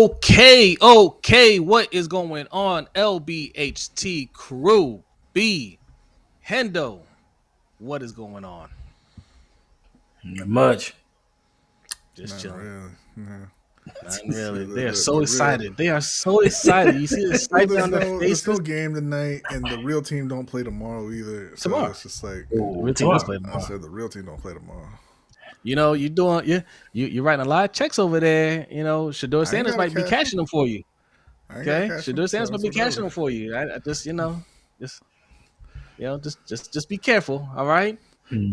Okay. What is going on? LBHT crew. B. Hendo. What is going on? Not much. Just Not chilling. really. No. Not really. They are The so real- excited. They are so excited. You see the Well, excitement on their there's no faces? game tonight, and the real team don't play tomorrow either. So Tomorrow. it's just like Real team does play I tomorrow. said, the real team don't play tomorrow. You know, you're writing a lot of checks over there. You know, Shedeur Sanders might be cashing them for you. Okay, Shedeur Sanders might be cashing them for you. I just just be careful. All right.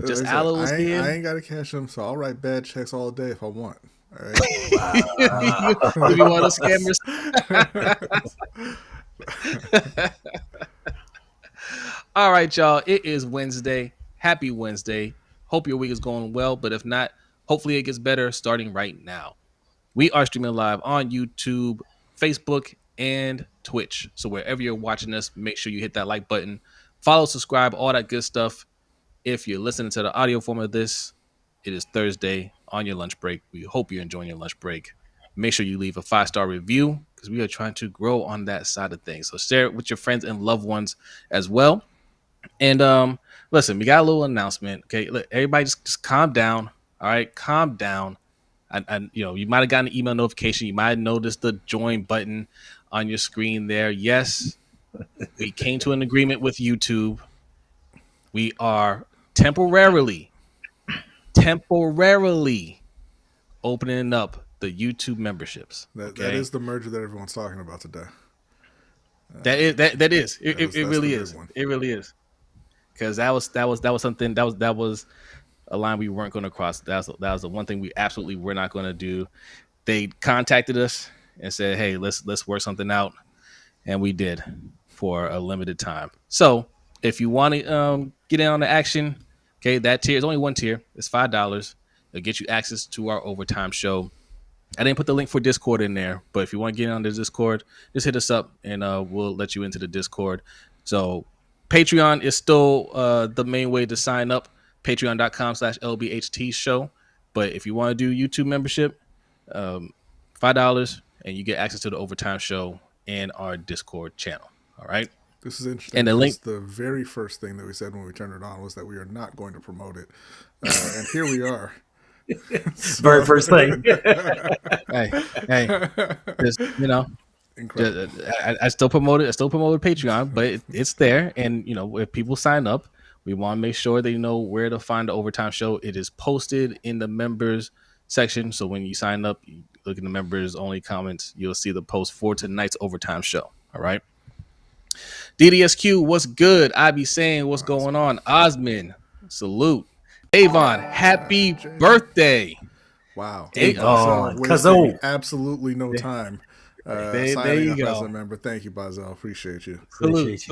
Just Aloe was here. I ain't got to cash them, so I'll write bad checks all day if I want. All right. You be one of those scammers. All right, y'all. It is Wednesday. Happy Wednesday. Hope your week is going well, but if not, hopefully it gets better starting right now. We are streaming live on YouTube, Facebook, and Twitch. So wherever you're watching us, make sure you hit that like button, follow, subscribe, all that good stuff. If you're listening to the audio form of this, it is Thursday on your lunch break. We hope you're enjoying your lunch break. Make sure you leave a 5-star review because we are trying to grow on that side of things. So share it with your friends and loved ones as well. And listen, we got a little announcement. Okay, look, everybody just calm down. All right, calm down. And you might have gotten an email notification. You might have noticed the join button on your screen there. Yes, we came to an agreement with YouTube. We are temporarily opening up the YouTube membersps. That is the merger that everyone's talking about today. It really is. It really is. Because that was something that was a line we weren't going to cross. That was the one thing we absolutely were not going to do. They contacted us and said, "Hey, let's work something out," and we did for a limited time. So if you want to get in on the action, okay, that tier is only one tier. It's $5. It'll get you access to our overtime show. I didn't put the link for Discord in there, but if you want to get on the Discord, just hit us up and we'll let you into the Discord. So Patreon is still the main way to sign up. Patreon.com/LBHTShow. But if you want to do YouTube membership, $5 and you get access to the overtime show and our Discord channel. All right. This is interesting. And the link, the very first thing that we said when we turned it on was that we are not going to promote it, and here we are. Very first thing. hey, just, I still promoted Patreon, but it's there. And if people sign up, we want to make sure they know where to find the overtime show. It is posted in the members section. So when you sign up, you look in the members only comments, you'll see the post for tonight's overtime show. All right. DDSQ, what's good? I be saying what's going on. Osman, salute. Avon, happy birthday. Wow. Wasting absolutely no time. There you go. As a member. Thank you, Bazel. Appreciate you. Salute.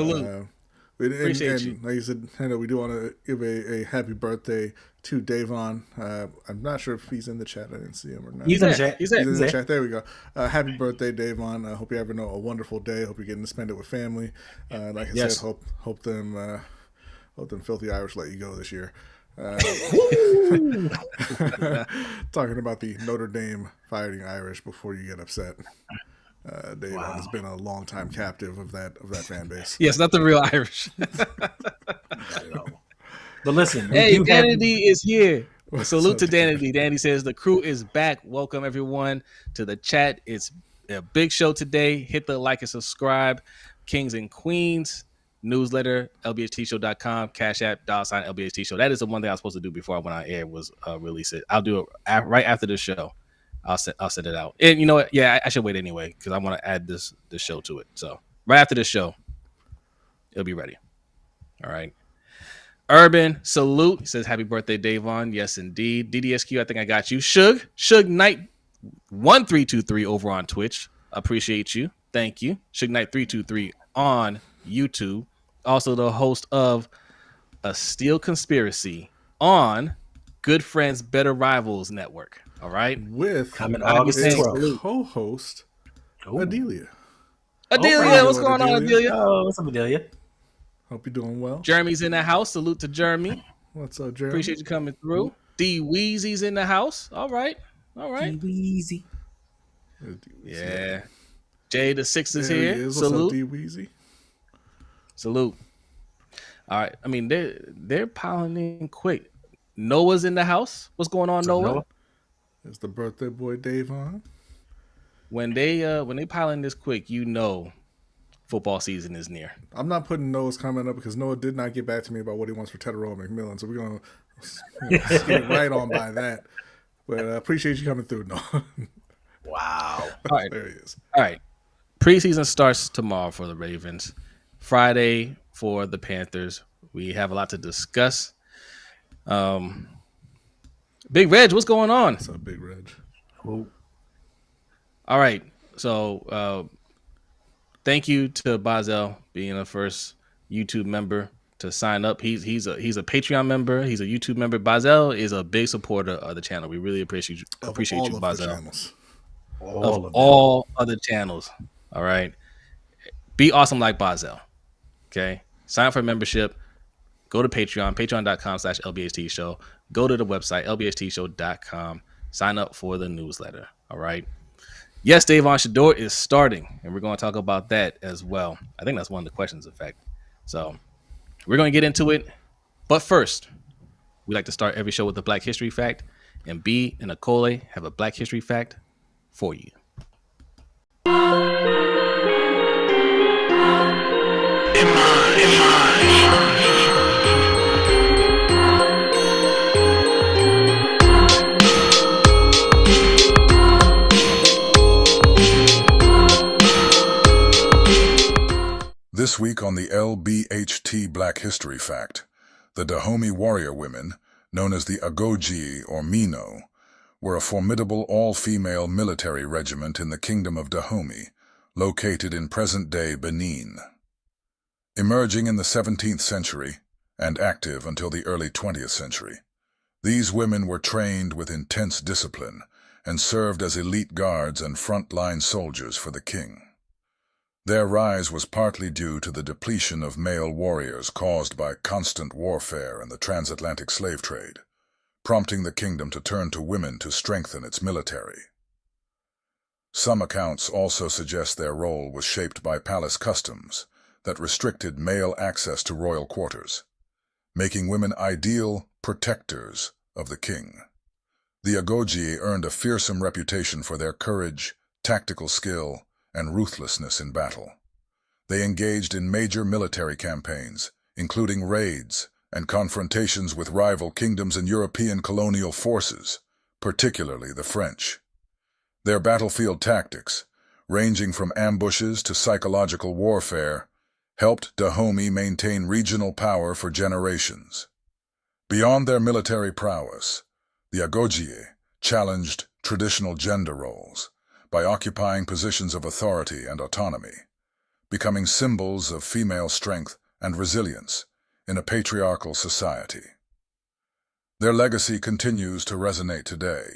Appreciate you. Like you said, Hendo, we do want to give a happy birthday to Davon. I'm not sure if he's in the chat. I didn't see him or not. He's in the chat. He's in the chat. There we go. Happy birthday, Davon. I hope you have a wonderful day. Hope you're getting to spend it with family. Like I said, hope them filthy Irish let you go this year. Talking about the Notre Dame Fighting Irish before you get upset. Davon has been a long time captive of that fan base. Yes, not the real Irish. But listen, hey, Danity is here. Salute to Danity. Danity says the crew is back. Welcome everyone to the chat. It's a big show today. Hit the like and subscribe. Kings and Queens newsletter, LBHTShow.com, Cash App, $LBHTShow. That is the one thing I was supposed to do before I went on air was release it. I'll do it right after the show. I'll send it out. And you know what? Yeah, I should wait anyway because I want to add this show to it. So right after this show, it'll be ready. All right. Urban, salute. He says, happy birthday, Davon. Yes, indeed. DDSQ, I think I got you. Suge Knight 1323 over on Twitch. Appreciate you. Thank you. Suge Knight 323 on YouTube. Also the host of A Steel Conspiracy on Good Friends, Better Rivals Network. All right. With coming August 12th. Co-host Adelia. Adelia, what's going on, Adelia? Oh, what's up, Adelia? Hope you're doing well. Jeremy's in the house. Salute to Jeremy. What's up, Jeremy? Appreciate you coming through. D Weezy's in the house. All right. D Weezy. Yeah. Jay the Six is there here. He is. What's Salute. up, D-Weezy? Salute. All right. I mean, they're piling in quick. Noah's in the house. What's going on, Noah? It's the birthday boy Davon. When they pile in this quick, you know football season is near. I'm not putting Noah's comment up because Noah did not get back to me about what he wants for Tedero McMillan, so we're gonna skip right on by that. But I appreciate you coming through, Noah. Wow. All right. There he is. All right. Preseason starts tomorrow for the Ravens. Friday for the Panthers. We have a lot to discuss. Big Reg, what's going on? What's up, Big Reg? Cool. All right. So thank you to Bazel being the first YouTube member to sign up. He's a Patreon member. He's a YouTube member. Bazel is a big supporter of the channel. We really appreciate you, Bazel. All other channels. All right. Be awesome like Bazel. Okay. Sign up for membership. Go to Patreon, patreon.com/LBHTShow. Go to the website, LBHTShow.com. Sign up for the newsletter. All right. Yes, Shedeur is starting, and we're going to talk about that as well. I think that's one of the questions, in fact. So we're going to get into it. But first, we like to start every show with a Black History fact, and B and Akole have a Black History fact for you. This week on the LBHT Black History Fact, the Dahomey warrior women, known as the Agoji or Mino, were a formidable all-female military regiment in the Kingdom of Dahomey, located in present-day Benin. Emerging in the 17th century and active until the early 20th century, these women were trained with intense discipline and served as elite guards and front-line soldiers for the king. Their rise was partly due to the depletion of male warriors caused by constant warfare and the transatlantic slave trade, prompting the kingdom to turn to women to strengthen its military. Some accounts also suggest their role was shaped by palace customs that restricted male access to royal quarters, making women ideal protectors of the king. The Agoji earned a fearsome reputation for their courage, tactical skill, and ruthlessness in battle. They engaged in major military campaigns, including raids and confrontations with rival kingdoms and European colonial forces, particularly the French. Their battlefield tactics, ranging from ambushes to psychological warfare, helped Dahomey maintain regional power for generations. Beyond their military prowess, the Agoji challenged traditional gender roles by occupying positions of authority and autonomy, becoming symbols of female strength and resilience in a patriarchal society. Their legacy continues to resonate today.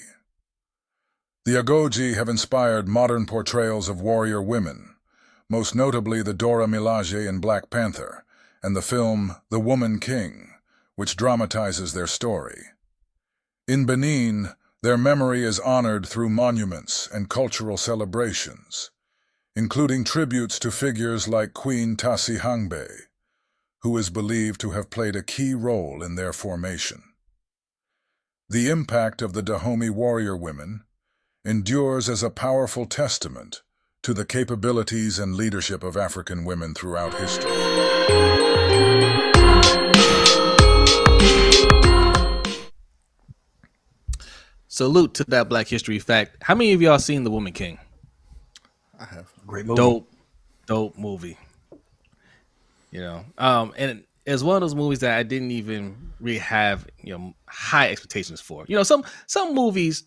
The Agoji have inspired modern portrayals of warrior women, most notably the Dora Milaje in Black Panther and the film The Woman King, which dramatizes their story. In Benin, their memory is honored through monuments and cultural celebrations, including tributes to figures like Queen Tasi Hangbe, who is believed to have played a key role in their formation. The impact of the Dahomey warrior women endures as a powerful testament to the capabilities and leadership of African women throughout history. Salute to that Black History fact. How many of y'all seen The Woman King? I have. Great movie. Dope movie. You know, and it's one of those movies that I didn't even really have, high expectations for. Some movies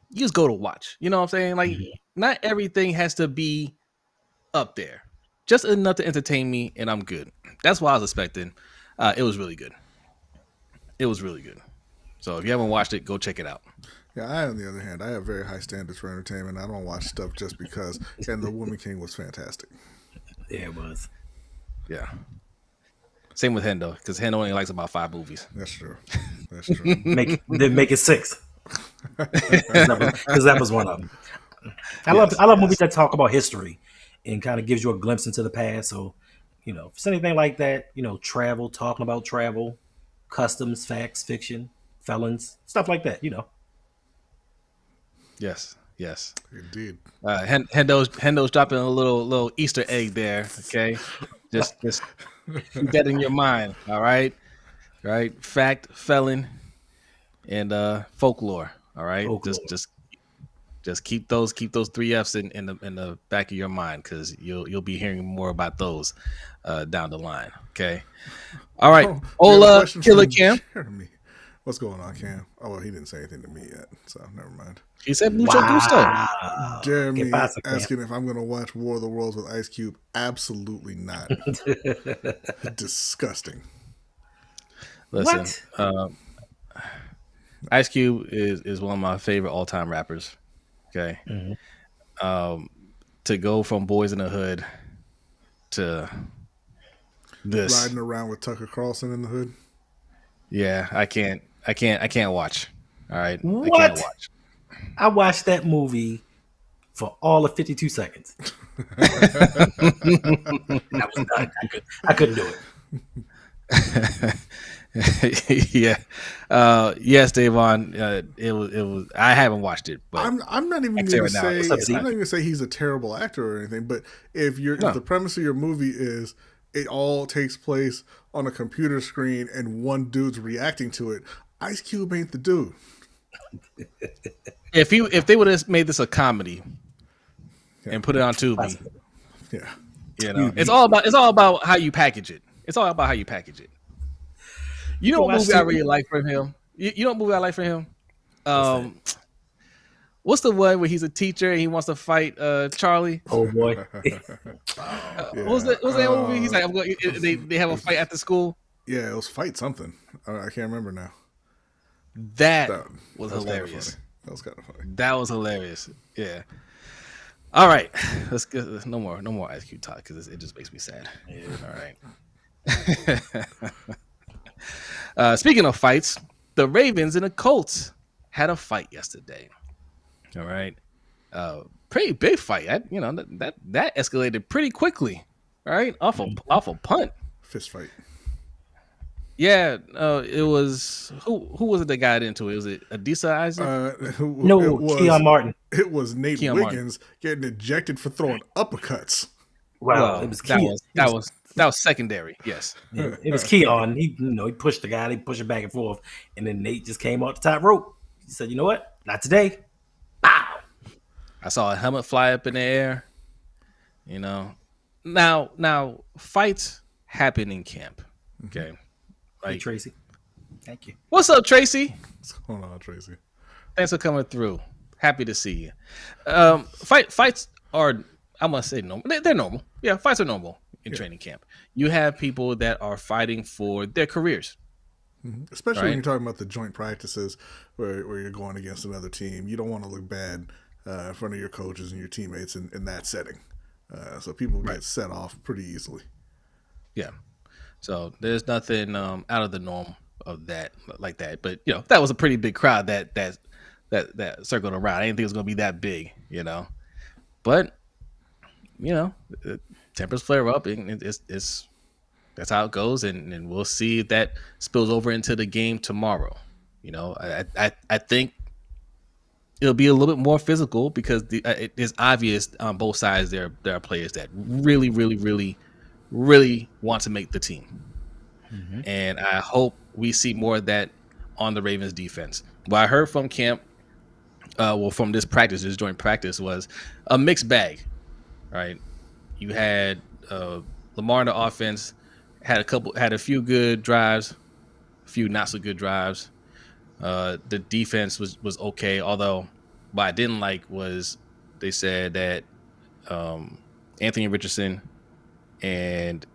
you just go to watch. You know what I'm saying? Like, not everything has to be up there. Just enough to entertain me, and I'm good. That's what I was expecting. It was really good. So if you haven't watched it, go check it out. Yeah, I, on the other hand, I have very high standards for entertainment. I don't watch stuff just because. And The Woman King was fantastic. Yeah, it was. Yeah. Same with Hendo, because Hendo only likes about 5 movies. That's true. That's true. Make it 6. Because that was one of them. I love movies that talk about history and kind of gives you a glimpse into the past. So, if it's anything like that, travel, talking about travel, customs, facts, fiction, felons, stuff like that. Yes. Indeed. Hendo's dropping a little Easter egg there. Okay, just keep that in your mind. All right, fact, felon, and folklore. All right, Folklore. just keep those 3 Fs in the back of your mind, because you'll be hearing more about those down the line. Okay, all right. Ola Killer Cam. Jeremy. What's going on, Cam? Oh, well, he didn't say anything to me yet, so never mind. He said mucho gusto. Jeremy asking if I'm going to watch War of the Worlds with Ice Cube. Absolutely not. Disgusting. Listen, Ice Cube is one of my favorite all-time rappers. Okay, to go from Boys in the Hood to this, riding around with Tucker Carlson in the hood. Yeah, I can't watch. All right, what? I can't watch. I watched that movie for all of 52 seconds. I was done. I couldn't do it. Yeah. Yes, Davon. It was. I haven't watched it, but I'm not even going to say he's a terrible actor or anything. But if the premise of your movie is it all takes place on a computer screen and one dude's reacting to it, Ice Cube ain't the dude. If they would have made this a comedy and put it on Tubi, it's all about how you package it. It's all about how you package it. You know what movie I really like from him? You know what movie I like from him? What's the one where he's a teacher and he wants to fight Charlie? Oh boy! What's that movie? He's like, they have a fight at the school. Yeah, it was Fight something. I can't remember now. That was hilarious. That was kind of funny. That was hilarious. Yeah. All right, let's get no more Ice Cube talk, because it just makes me sad. Yeah. All right. Speaking of fights, the Ravens and the Colts had a fight yesterday. All right, pretty big fight. That escalated pretty quickly. All right, off a punt. Fist fight. Yeah, it was who was it that got into it? Was it Adisa Isaac? No, Keon Martin. It was Nate Wiggins getting ejected for throwing uppercuts. Wow, it was Keon. That was secondary. Yes, it was Keon. He pushed the guy. They pushed it back and forth, and then Nate just came off the top rope. He said, "You know what? Not today." Bow. I saw a helmet fly up in the air. Now fights happen in camp. Okay. Hey, Tracy. Thank you. What's up, Tracy? What's going on, Tracy? Thanks for coming through. Happy to see you. Fights are, I must say, normal. They're normal. Yeah, fights are normal in training camp. You have people that are fighting for their careers. Mm-hmm. Especially when you're talking about the joint practices where you're going against another team. You don't want to look bad in front of your coaches and your teammates in that setting. So people get set off pretty easily. Yeah. So there's nothing out of the norm of that like that. But that was a pretty big crowd that circled around. I didn't think it was gonna be that big, But tempers flare up, and it's that's how it goes, and we'll see if that spills over into the game tomorrow. I think it'll be a little bit more physical, because it is obvious on both sides there are players that really, really, really, really want to make the team. Mm-hmm. And I hope we see more of that on the Ravens defense. What I heard from camp, from this joint practice, was a mixed bag, right? You had Lamar in the offense, had a few good drives, a few not so good drives. The defense was okay, although what I didn't like was they said that Anthony Richardson and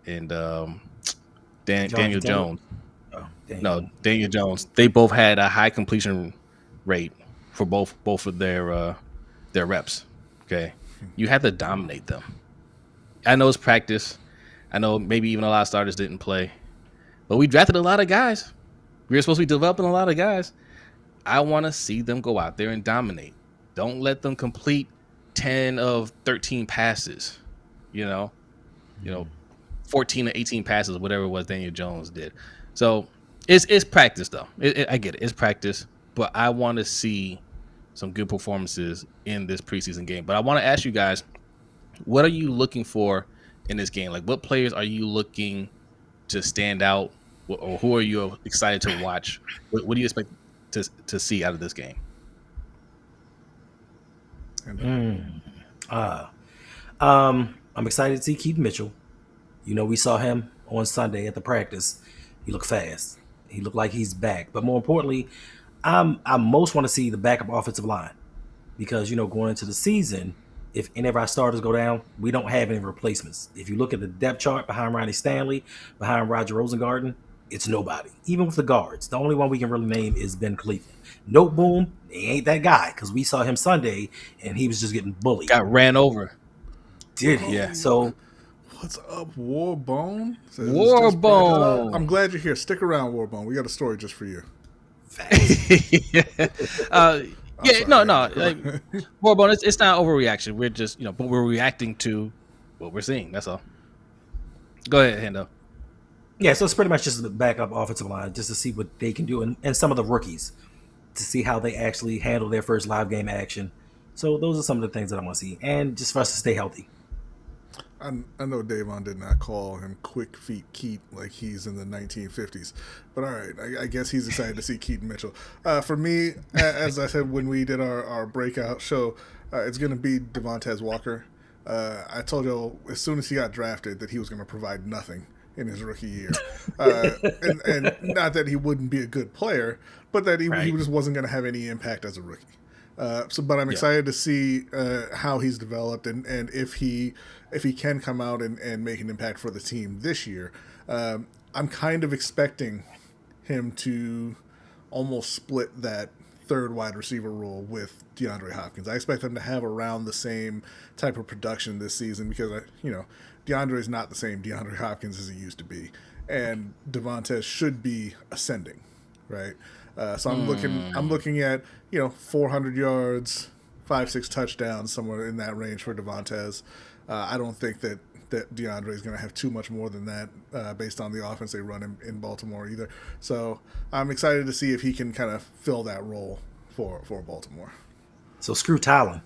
Daniel Jones. Daniel Jones. They both had a high completion rate for both of their reps. Okay, you had to dominate them. I know it's practice. I know maybe even a lot of starters didn't play, but we drafted a lot of guys. We were supposed to be developing a lot of guys. I want to see them go out there and dominate. Don't let them complete 10 of 13 passes, 14 to 18 passes, whatever it was Daniel Jones did. So it's practice though. I get it. It's practice, but I want to see some good performances in this preseason game. But I want to ask you guys, what are you looking for in this game? Like, what players are you looking to stand out, or who are you excited to watch? What do you expect to see out of this game? I'm excited to see Keith Mitchell. We saw him on Sunday at the practice. He looked fast. He looked like he's back. But more importantly, I most want to see the backup offensive line because, going into the season, if any of our starters go down, we don't have any replacements. If you look at the depth chart behind Ronnie Stanley, behind Roger Rosengarten, it's nobody. Even with the guards, the only one we can really name is Ben Cleveland. Note boom, he ain't that guy because we saw him Sunday and he was just getting bullied. Got ran over. Did he? Yeah. So what's up, Warbone? Warbone. I'm glad you're here. Stick around, Warbone. We got a story just for you. No. Like, Warbone, it's not overreaction. We're just, but we're reacting to what we're seeing. That's all. Go ahead, Hendo. Yeah, so it's pretty much just the backup offensive line, just to see what they can do, and some of the rookies to see how they actually handle their first live game action. So those are some of the things that I want to see, and just for us to stay healthy. I know Davon did not call him Quick Feet Keat like he's in the 1950s, but all right, I guess he's excited to see Keaton Mitchell. For me, as I said when we did our breakout show, it's going to be Devontae Walker. I told you as soon as he got drafted that he was going to provide nothing in his rookie year, and not that he wouldn't be a good player, but that he just wasn't going to have any impact as a rookie. But I'm excited to see how he's developed and if he can come out and make an impact for the team this year. I'm kind of expecting him to almost split that third wide receiver role with DeAndre Hopkins. I expect him to have around the same type of production this season because DeAndre is not the same DeAndre Hopkins as he used to be, and Devontae should be ascending, right? So I'm looking at 400 yards, 5-6 touchdowns, somewhere in that range for Devontae. I don't think that DeAndre is going to have too much more than that based on the offense they run in Baltimore either. So I'm excited to see if he can kind of fill that role for Baltimore. So screw Tylen.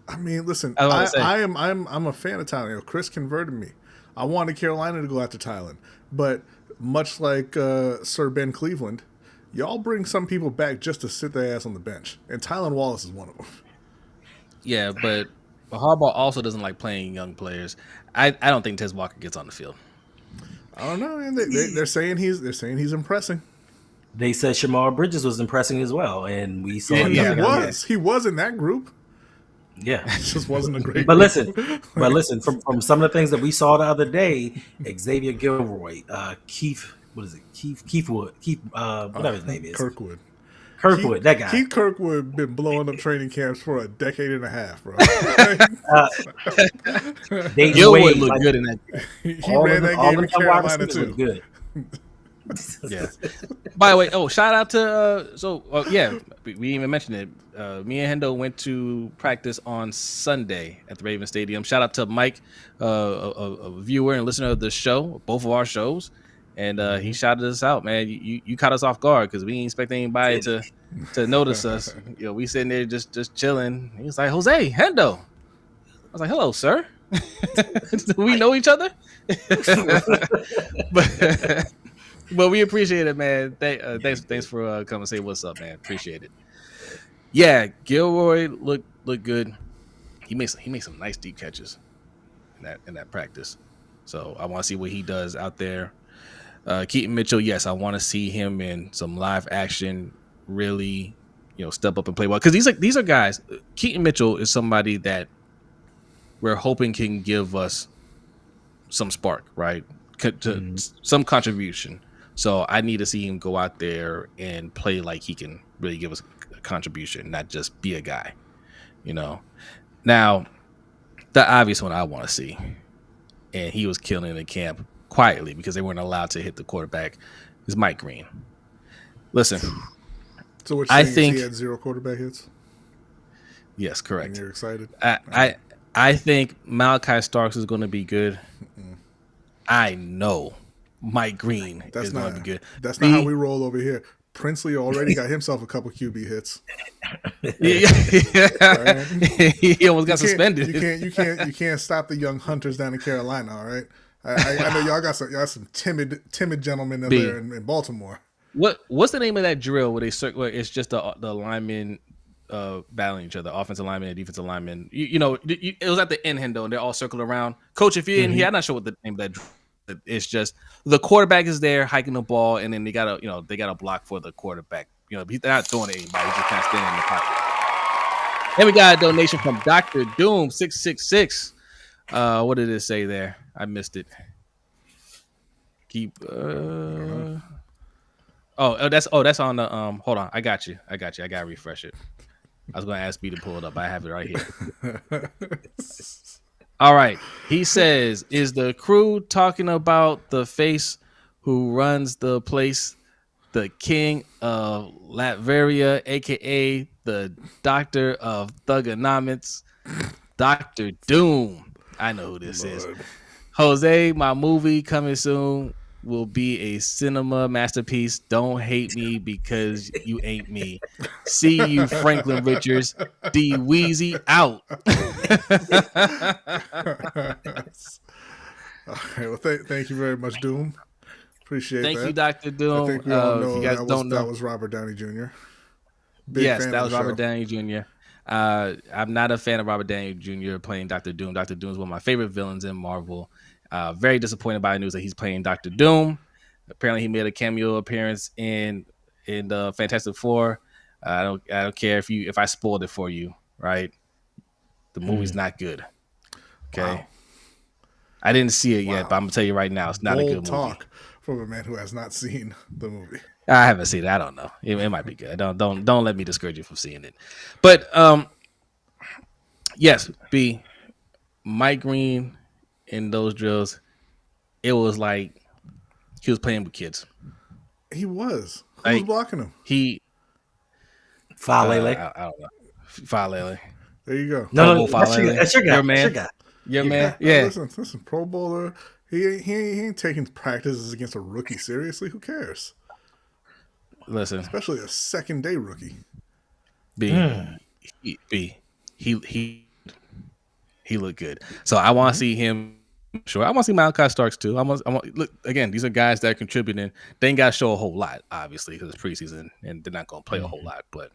I mean, listen, I'm a fan of Tylen. Chris converted me. I wanted Carolina to go after Tylen, but much like Sir Ben Cleveland, y'all bring some people back just to sit their ass on the bench, and Tylen Wallace is one of them. Yeah, but Harbaugh also doesn't like playing young players. I don't think Tez Walker gets on the field. I don't know, man. They're saying he's impressing. They said Shamar Bridges was impressing as well, and we saw. Yeah, he was in that group. Yeah, it just wasn't a great. But listen, from some of the things that we saw the other day, Xavier Gilroy, Keith, whatever his name is, Kirkwood, that guy. Keith Kirkwood been blowing up training camps for a decade and a half, bro. Gilroy looked good in that. He ran that game in Carolina too. Good. Yeah. By the way, shout out to we even mentioned it. Me and Hendo went to practice on Sunday at the Raven Stadium. Shout out to Mike, a viewer and listener of the show, both of our shows, and he shouted us out, man. You caught us off guard because we didn't expect anybody to notice us. We sitting there just chilling. He was like, Jose, Hendo. I was like, hello, sir. Do we know each other? But we appreciate it, man. Thanks for coming and say what's up, man. Appreciate it. Yeah, Gilroy looked good. He made some nice deep catches in that practice. So I want to see what he does out there. Keaton Mitchell, yes, I want to see him in some live action. Really, step up and play well because these are guys. Keaton Mitchell is somebody that we're hoping can give us some spark, right? Some contribution. So I need to see him go out there and play like he can really give us a contribution, not just be a guy, Now, the obvious one I want to see, and he was killing in the camp quietly because they weren't allowed to hit the quarterback, is Mike Green. Listen. So what I think he had 0 quarterback hits? Yes, correct. And you're excited? I think Malachi Starks is going to be good. I know Mike Green is going to be good. That's not how we roll over here. Princely already got himself a couple QB hits. Yeah. He almost got suspended. You can't stop the young hunters down in Carolina. All right. I know y'all got some timid gentlemen in there in Baltimore. What's the name of that drill where they circle? It's just the linemen battling each other, offensive linemen and defensive linemen. It was at the end, Hendo, and they're all circled around. Coach, if you're in here, I'm not sure what the name of that drill. It's just the quarterback is there hiking the ball, and then they gotta block for the quarterback. They're not throwing at anybody; he's just kind of standing in the pocket. And we got a donation from Dr. Doom 666. What did it say there? I missed it. Keep. That's on the Hold on, I got you. I gotta refresh it. I was gonna ask B to pull it up. I have it right here. All right. He says, is the crew talking about the face who runs the place, the king of Latveria, aka the doctor of thugonomics, Dr. Doom? I know who this is. Jose, my movie coming soon will be a cinema masterpiece. Don't hate me because you ain't me. See you, Franklin Richards. D Weezy out. All right, well, thank you very much, Doom. Appreciate that. Thank you, Dr. Doom. I think we all know if you guys don't know, that was Robert Downey Jr. Yes, that was Robert Downey Jr. I'm not a fan of Robert Downey Jr. playing Dr. Doom. Dr. Doom is one of my favorite villains in Marvel. Very disappointed by the news that he's playing Dr. Doom. Apparently, he made a cameo appearance in the Fantastic Four. I don't care if I spoiled it for you. Right, the movie's not good. Okay, wow. I didn't see it yet, but I'm gonna tell you right now, it's not a good movie. Talk from a man who has not seen the movie. I haven't seen it. I don't know. It might be good. Don't let me discourage you from seeing it. But yes, B. Mike Green in those drills, it was like he was playing with kids. He was. Who was blocking him? Falele. I don't know. Falele. There you go. No, that's your guy. Your man. Your man. Yeah. Listen, Pro Bowler. He ain't taking practices against a rookie seriously. Who cares? Listen, especially a second day rookie. He looked good. So I want to see him. Sure, I want to see Malachi Starks too. I want look again. These are guys that are contributing. They ain't got to show a whole lot, obviously, because it's preseason and they're not going to play a whole lot. But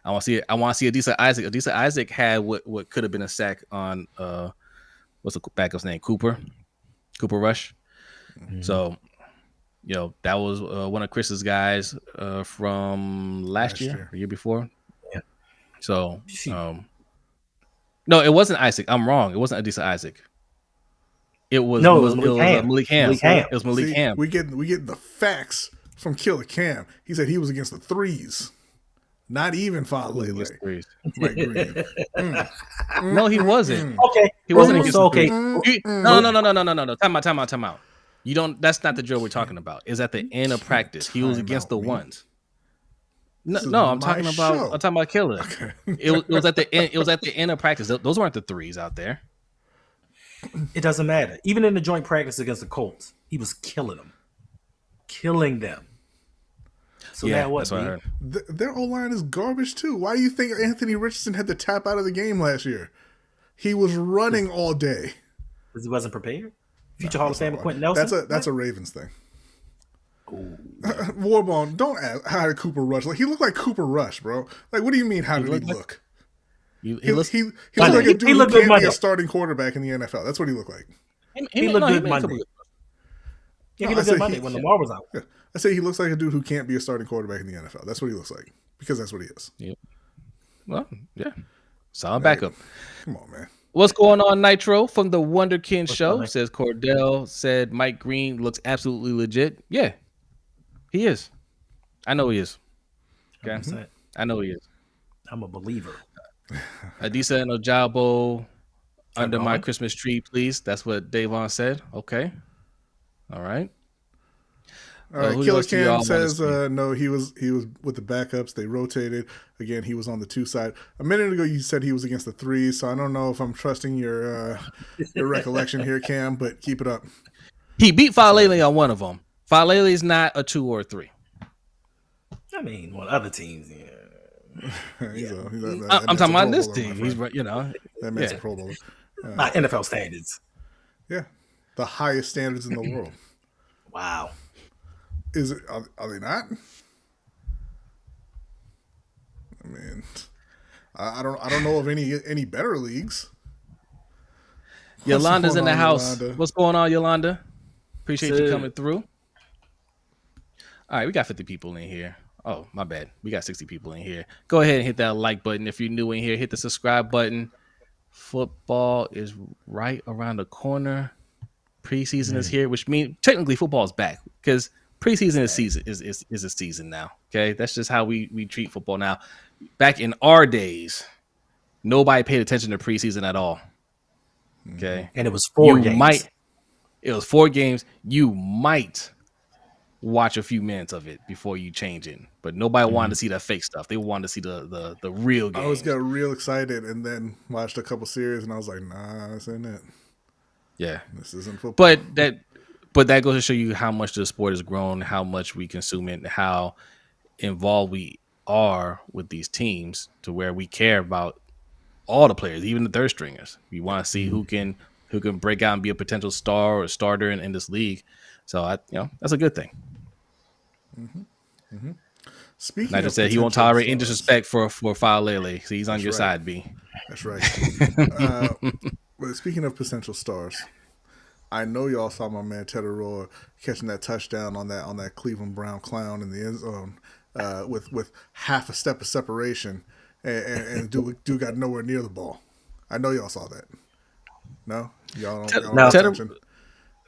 I want to see it. I want to see Adisa Isaac. Adisa Isaac had what could have been a sack on what's the backup's name? Cooper Rush. Mm-hmm. So that was one of Chris's guys from last year, or year before. Yeah. So no, it wasn't Isaac. I'm wrong. It wasn't Adisa Isaac. It was Malik Ham. It was Malik Ham. We get the facts from Killer Cam. He said he was against the threes. Not even Falele. Mike Green. No, he wasn't. Okay. He wasn't against the threes. No. Time out. You don't. That's not the drill we're talking about. Is at the end of practice. He was against the ones. No, I'm talking about Killer. Okay. It was at the end. It was at the end of practice. Those weren't the threes out there. It doesn't matter. Even in the joint practice against the Colts, he was killing them. So yeah, now what? That's what I heard. Their O-line is garbage too. Why do you think Anthony Richardson had to tap out of the game last year? He was running all day because he wasn't prepared. Future Hall of Famer Quentin Nelson. That's a Ravens thing. Warbone, don't ask how did Cooper Rush. Like he looked like Cooper Rush, bro. Like what do you mean? How did he look? He looked like a dude who can't be a starting quarterback in the NFL. That's what he looked like. He looked good Monday. Yeah, he looked good Monday when Lamar was out. Yeah. I say he looks like a dude who can't be a starting quarterback in the NFL. That's what he looks like because that's what he is. Yeah. Well, yeah. Solid backup. Come on, man. What's going on, Nitro from the Wonderkin Show? Says Cordell said Mike Green looks absolutely legit. Yeah, he is. I know he is. Okay, I know he is. I'm a believer. Adisa and Ojabo under my Christmas tree, please. That's what Davon said. Okay. All right. All right, Killer Cam says no. He was with the backups. They rotated again. He was on the 2 side. A minute ago, you said he was against the 3. So I don't know if I'm trusting your recollection here, Cam. But keep it up. He beat Falele on one of them. Falele is not a 2 or a 3. I mean, well, other teams. Yeah. I'm talking about this team. He's that man's a Pro Bowler. By NFL standards. Yeah, the highest standards in the world. Wow. Is it? Are they not? I mean, I don't know of any better leagues. Yolanda's in the house. Yolanda? What's going on, Yolanda? Appreciate you coming through. All right, we got 50 people in here. Oh, my bad. We got 60 people in here. Go ahead and hit that like button. If you're new in here, hit the subscribe button. Football is right around the corner. Preseason is here, which means technically football is back because preseason is a season now. Okay, that's just how we treat football now. Back in our days, nobody paid attention to preseason at all. Okay, and it was 4 games. It was 4 games. You might watch a few minutes of it before you change it, but nobody wanted to see that fake stuff. They wanted to see the real game. I always got real excited and then watched a couple series and I was like, nah, this ain't it. Yeah, this isn't football. But that goes to show you how much the sport has grown, how much we consume it, and how involved we are with these teams to where we care about all the players, even the third stringers. We want to see who can break out and be a potential star or a starter in this league. So that's a good thing. Speaking, I just said he won't tolerate any disrespect for Falele. So he's on your side, B. That's right. But speaking of potential stars, I know y'all saw my man Shedeur catching that touchdown on that Cleveland Brown clown in the end zone with half a step of separation, and dude got nowhere near the ball. I know y'all saw that. No, y'all don't.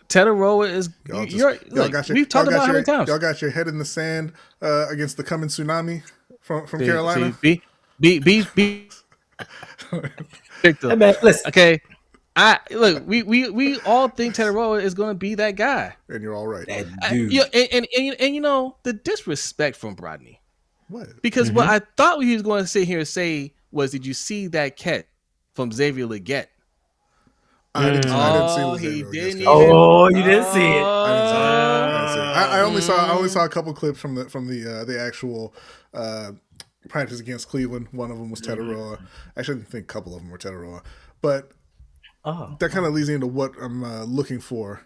Shedeur is. We've talked about how many times y'all got your head in the sand against the coming tsunami from Carolina. Be Hey man, listen. Okay. We all think Shedeur is going to be that guy, and you're all right. That dude. And the disrespect from Brodny. What? Because what I thought he was going to sit here and say was, "Did you see that catch from Xavier Legette?" I didn't see. He didn't. You didn't see it. I only saw a couple clips from the actual practice against Cleveland. One of them was Shedeur. Actually, I think a couple of them were Shedeur. But that kind of leads me into what I'm looking for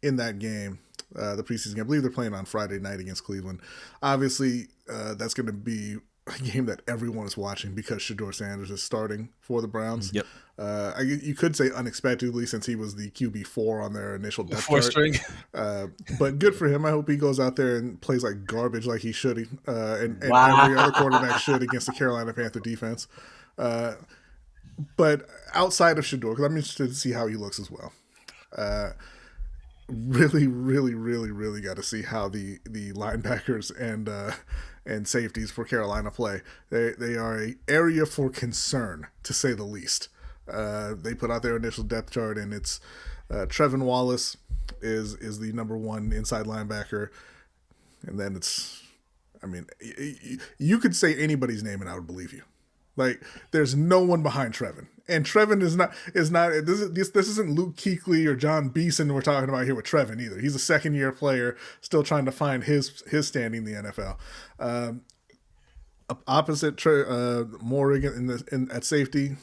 in that game, the preseason game. I believe they're playing on Friday night against Cleveland. Obviously, that's going to be a game that everyone is watching because Shedeur Sanders is starting for the Browns. Yep. You could say unexpectedly since he was the QB4 on their initial depth chart. String. But good for him. I hope he goes out there and plays like garbage like he should, and every other quarterback should against the Carolina Panther defense. But outside of Shedeur, because I'm interested to see how he looks as well. Really, really, really, really got to see how the linebackers and safeties for Carolina play. They are an area for concern, to say the least. They put out their initial depth chart, and it's Trevin Wallace is the number 1 inside linebacker, and then it's, I mean, you could say anybody's name and I would believe you. Like, there's no one behind Trevin. And Trevin is not this isn't Luke Kuechly or John Beeson we're talking about here with Trevin either. He's a second-year player still trying to find his standing in the NFL. Opposite Morrigan at safety,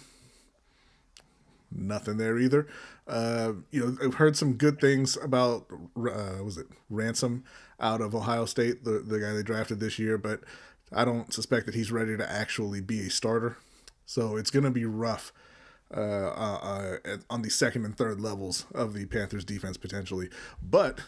nothing there either. I've heard some good things about Ransom out of Ohio State, the guy they drafted this year, but I don't suspect that he's ready to actually be a starter. So it's going to be rough on the second and third levels of the Panthers defense potentially. But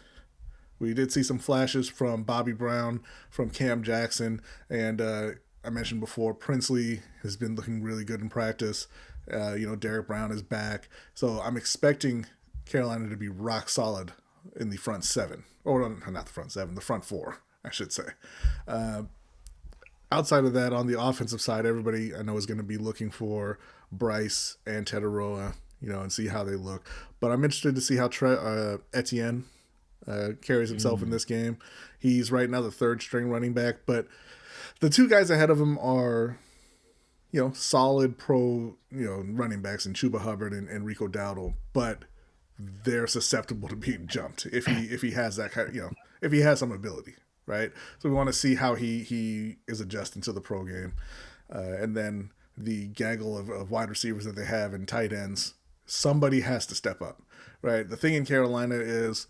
we did see some flashes from Bobby Brown, from Cam Jackson, and I mentioned before, Princely has been looking really good in practice. Derek Brown is back. So I'm expecting Carolina to be rock solid in the front 7. Or not the front 7, the front 4, I should say. Outside of that, on the offensive side, everybody I know is going to be looking for Bryce and Shedeur, and see how they look. But I'm interested to see how Etienne carries himself in this game. He's right now the third string running back, but the two guys ahead of him are, solid pro, running backs in Chuba Hubbard and Rico Dowdle, but they're susceptible to being jumped if he has that kind of, if he has some ability, right? So we want to see how he is adjusting to the pro game. And then the gaggle of wide receivers that they have and tight ends, somebody has to step up, right? The thing in Carolina is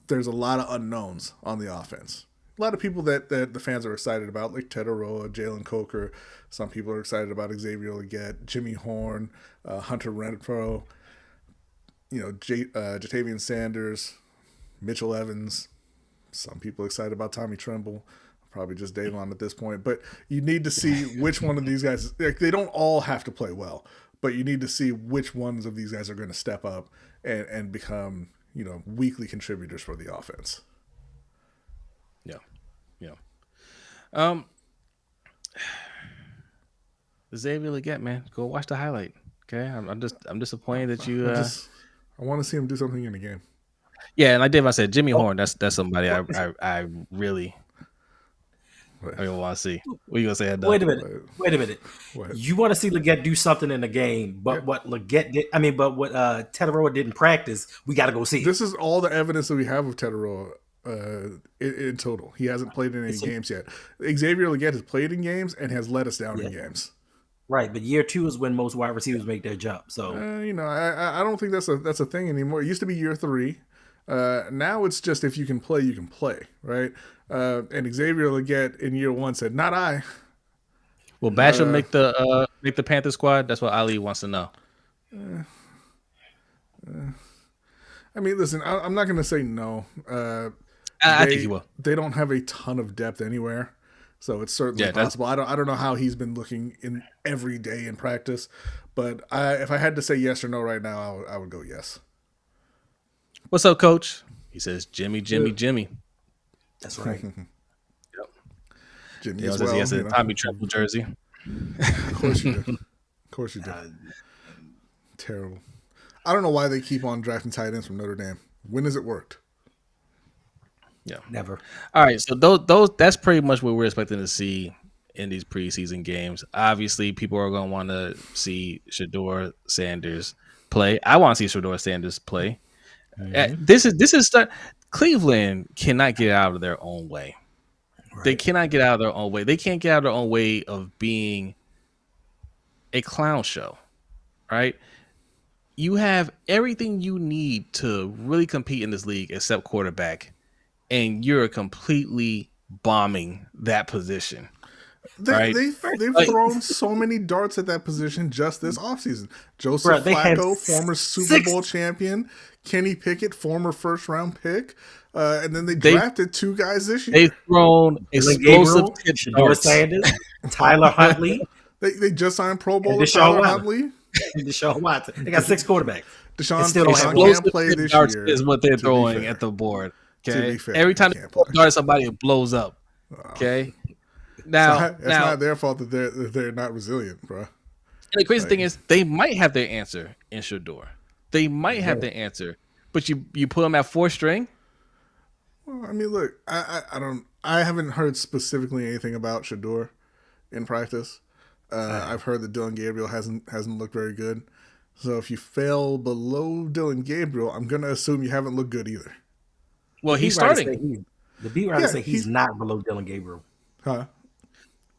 there's a lot of unknowns on the offense. A lot of people that the fans are excited about, like Ted Aroa, Jalen Coker. Some people are excited about Xavier Legette, Jimmy Horn, Hunter Renfrow, Jatavian Sanders, Mitchell Evans. Some people excited about Tommy Tremble. Probably just Davon at this point. But you need to see which one of these guys, they don't all have to play well, but you need to see which ones of these guys are going to step up and become, weekly contributors for the offense. Yeah. Xavier Legette, man, go watch the highlight. Okay, I'm disappointed that you. I want to see him do something in the game. Yeah, and like Dave, I said, Jimmy Horn. That's somebody I really. I want to see. What are you gonna say? Wait a minute. What? You want to see Legette do something in the game, but what Legette did? I mean, but what Tetaroa did in practice, we got to go see. This is all the evidence that we have of Tetaroa in total. He hasn't played in any games yet. Xavier Legette has played in games and has let us down in games. Right, but year 2 is when most wide receivers make their jump. So I don't think that's a thing anymore. It used to be year 3. Now it's just if you can play, you can play, right? And Xavier Legette in year 1 said, "Not I." Will Basham make the Panthers squad? That's what Ali wants to know. I mean, listen, I'm not going to say no. I think he will. They don't have a ton of depth anywhere, so it's certainly possible. I don't know how he's been looking in every day in practice, but if I had to say yes or no right now, I would go yes. What's up, Coach? He says, Jimmy. That's right. Yep. Jimmy as well. He has a Tommy Tremble jersey. Of course you do. Of course you do. Terrible. I don't know why they keep on drafting tight ends from Notre Dame. When has it worked? Yeah, never. All right, so those that's pretty much what we're expecting to see in these preseason games. Obviously, people are going to want to see Shedeur Sanders play. I want to see Shedeur Sanders play. Mm-hmm. This is Cleveland cannot get out of their own way. Right. They cannot get out of their own way. They can't get out of their own way of being a clown show, right? You have everything you need to really compete in this league except quarterback, and you're completely bombing that position. They've thrown so many darts at that position just this offseason. Joseph Flacco, former Super Bowl champion. Kenny Pickett, former first-round pick. And then they drafted 2 guys this year. They've thrown explosive darts. Sanders, Tyler Huntley. They just signed Pro Bowler Tyler Huntley. Deshaun Watson. They got 6 quarterbacks. Deshaun can't play this year. Is what they're throwing at the board. Okay, every time they dart somebody, it blows up. Okay, now it's not their fault that they're not resilient, bro. And the crazy thing is, they might have their answer in Shedeur. They might have their answer, but you put them at 4th string. Well, I mean, look, I haven't heard specifically anything about Shedeur in practice. I've heard that Dylan Gabriel hasn't looked very good. So if you fail below Dylan Gabriel, I'm gonna assume you haven't looked good either. Well, he's starting. The beat writer say he's not below Dylan Gabriel. Huh?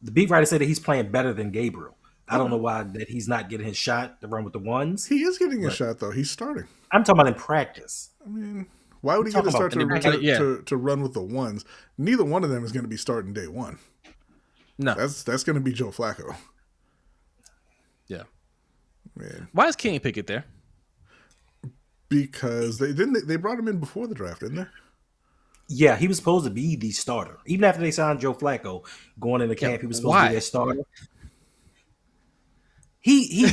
The beat writer said that he's playing better than Gabriel. I don't know why that he's not getting his shot to run with the ones. He is getting a shot though. He's starting. I'm talking about in practice. I mean, why would he get a start to run with the ones? Neither one of them is going to be starting day 1. No, that's going to be Joe Flacco. Yeah. Man. Why is Kenny Pickett there? Because they brought him in before the draft, didn't they? Yeah, he was supposed to be the starter. Even after they signed Joe Flacco going into camp, he was supposed to be their starter. He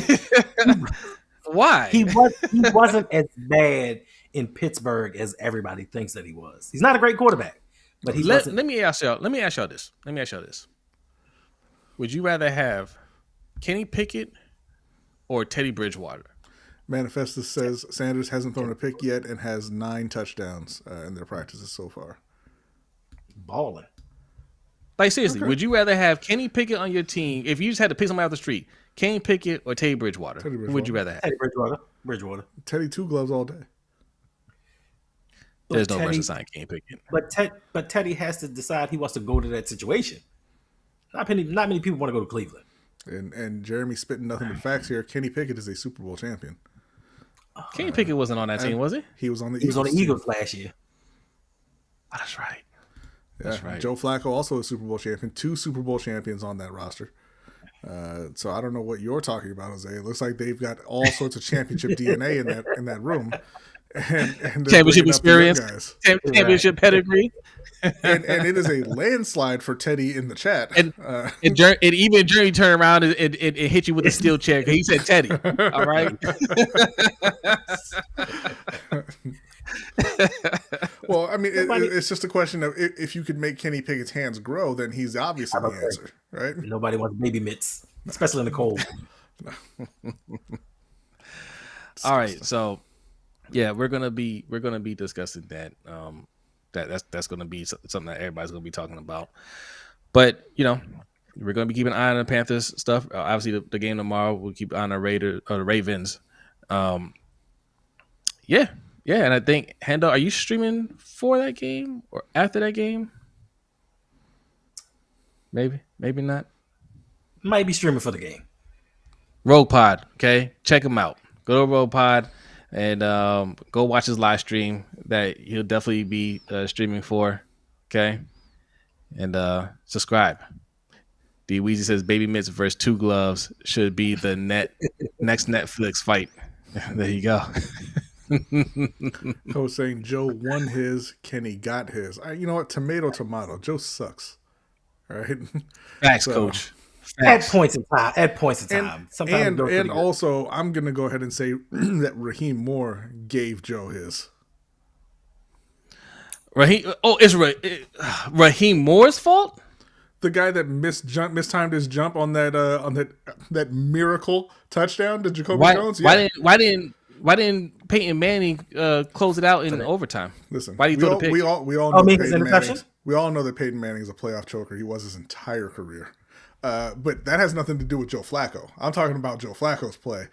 why? He wasn't as bad in Pittsburgh as everybody thinks that he was. He's not a great quarterback, but he wasn't. Let me ask y'all this. Would you rather have Kenny Pickett or Teddy Bridgewater? Manifestus says Sanders hasn't thrown a pick yet and has 9 touchdowns in their practices so far. Balling. Like, seriously, would you rather have Kenny Pickett on your team if you just had to pick somebody off the street? Kenny Pickett or Teddy Bridgewater? Who would you rather have? Teddy Bridgewater. Teddy 2 gloves all day. There's no rush to sign Kenny Pickett. But Teddy has to decide he wants to go to that situation. Not many people want to go to Cleveland. And Jeremy spitting nothing but facts here. Kenny Pickett is a Super Bowl champion. Kenny Pickett wasn't on that team, was he? He was on the Eagles last year. Oh, that's right. Yeah, that's right. Joe Flacco also a Super Bowl champion. 2 Super Bowl champions on that roster. So I don't know what you're talking about, Jose. It looks like they've got all sorts of championship DNA in that room. And championship experience, championship pedigree. and it is a landslide for Teddy in the chat. And even Jerry turned around and hit you with a steel chair because he said Teddy. All right. Well, I mean, it's just a question of if you could make Kenny Pickett's hands grow, then he's obviously the answer, right? Nobody wants baby mitts, especially in the cold. All right, so yeah, we're gonna be discussing that. That's gonna be something that everybody's gonna be talking about. But we're gonna be keeping an eye on the Panthers stuff. Obviously, the game tomorrow, we'll keep an eye on the Ravens. Yeah, and I think Hendo, are you streaming for that game or after that game? Maybe not. Might be streaming for the game. Roug Pod, okay, check him out. Go to Roug Pod and go watch his live stream that he'll definitely be streaming for, okay, and subscribe. D Weezy says Baby Mitts versus 2 gloves should be the next Netflix fight. There you go. Coach saying Joe won his, Kenny got his. You know what? Tomato. Joe sucks. All right. Facts, Coach. Facts. At points in time. And also, I'm gonna go ahead and say that Raheem Moore gave Joe his. It's Raheem Moore's fault. The guy that mistimed his jump on that miracle touchdown to Jacoby Jones. Yeah. Why didn't Peyton Manning close it out in overtime? Listen, why did he throw the pick? We all know that Peyton Manning's a playoff choker. He was his entire career. But that has nothing to do with Joe Flacco. I'm talking about Joe Flacco's play,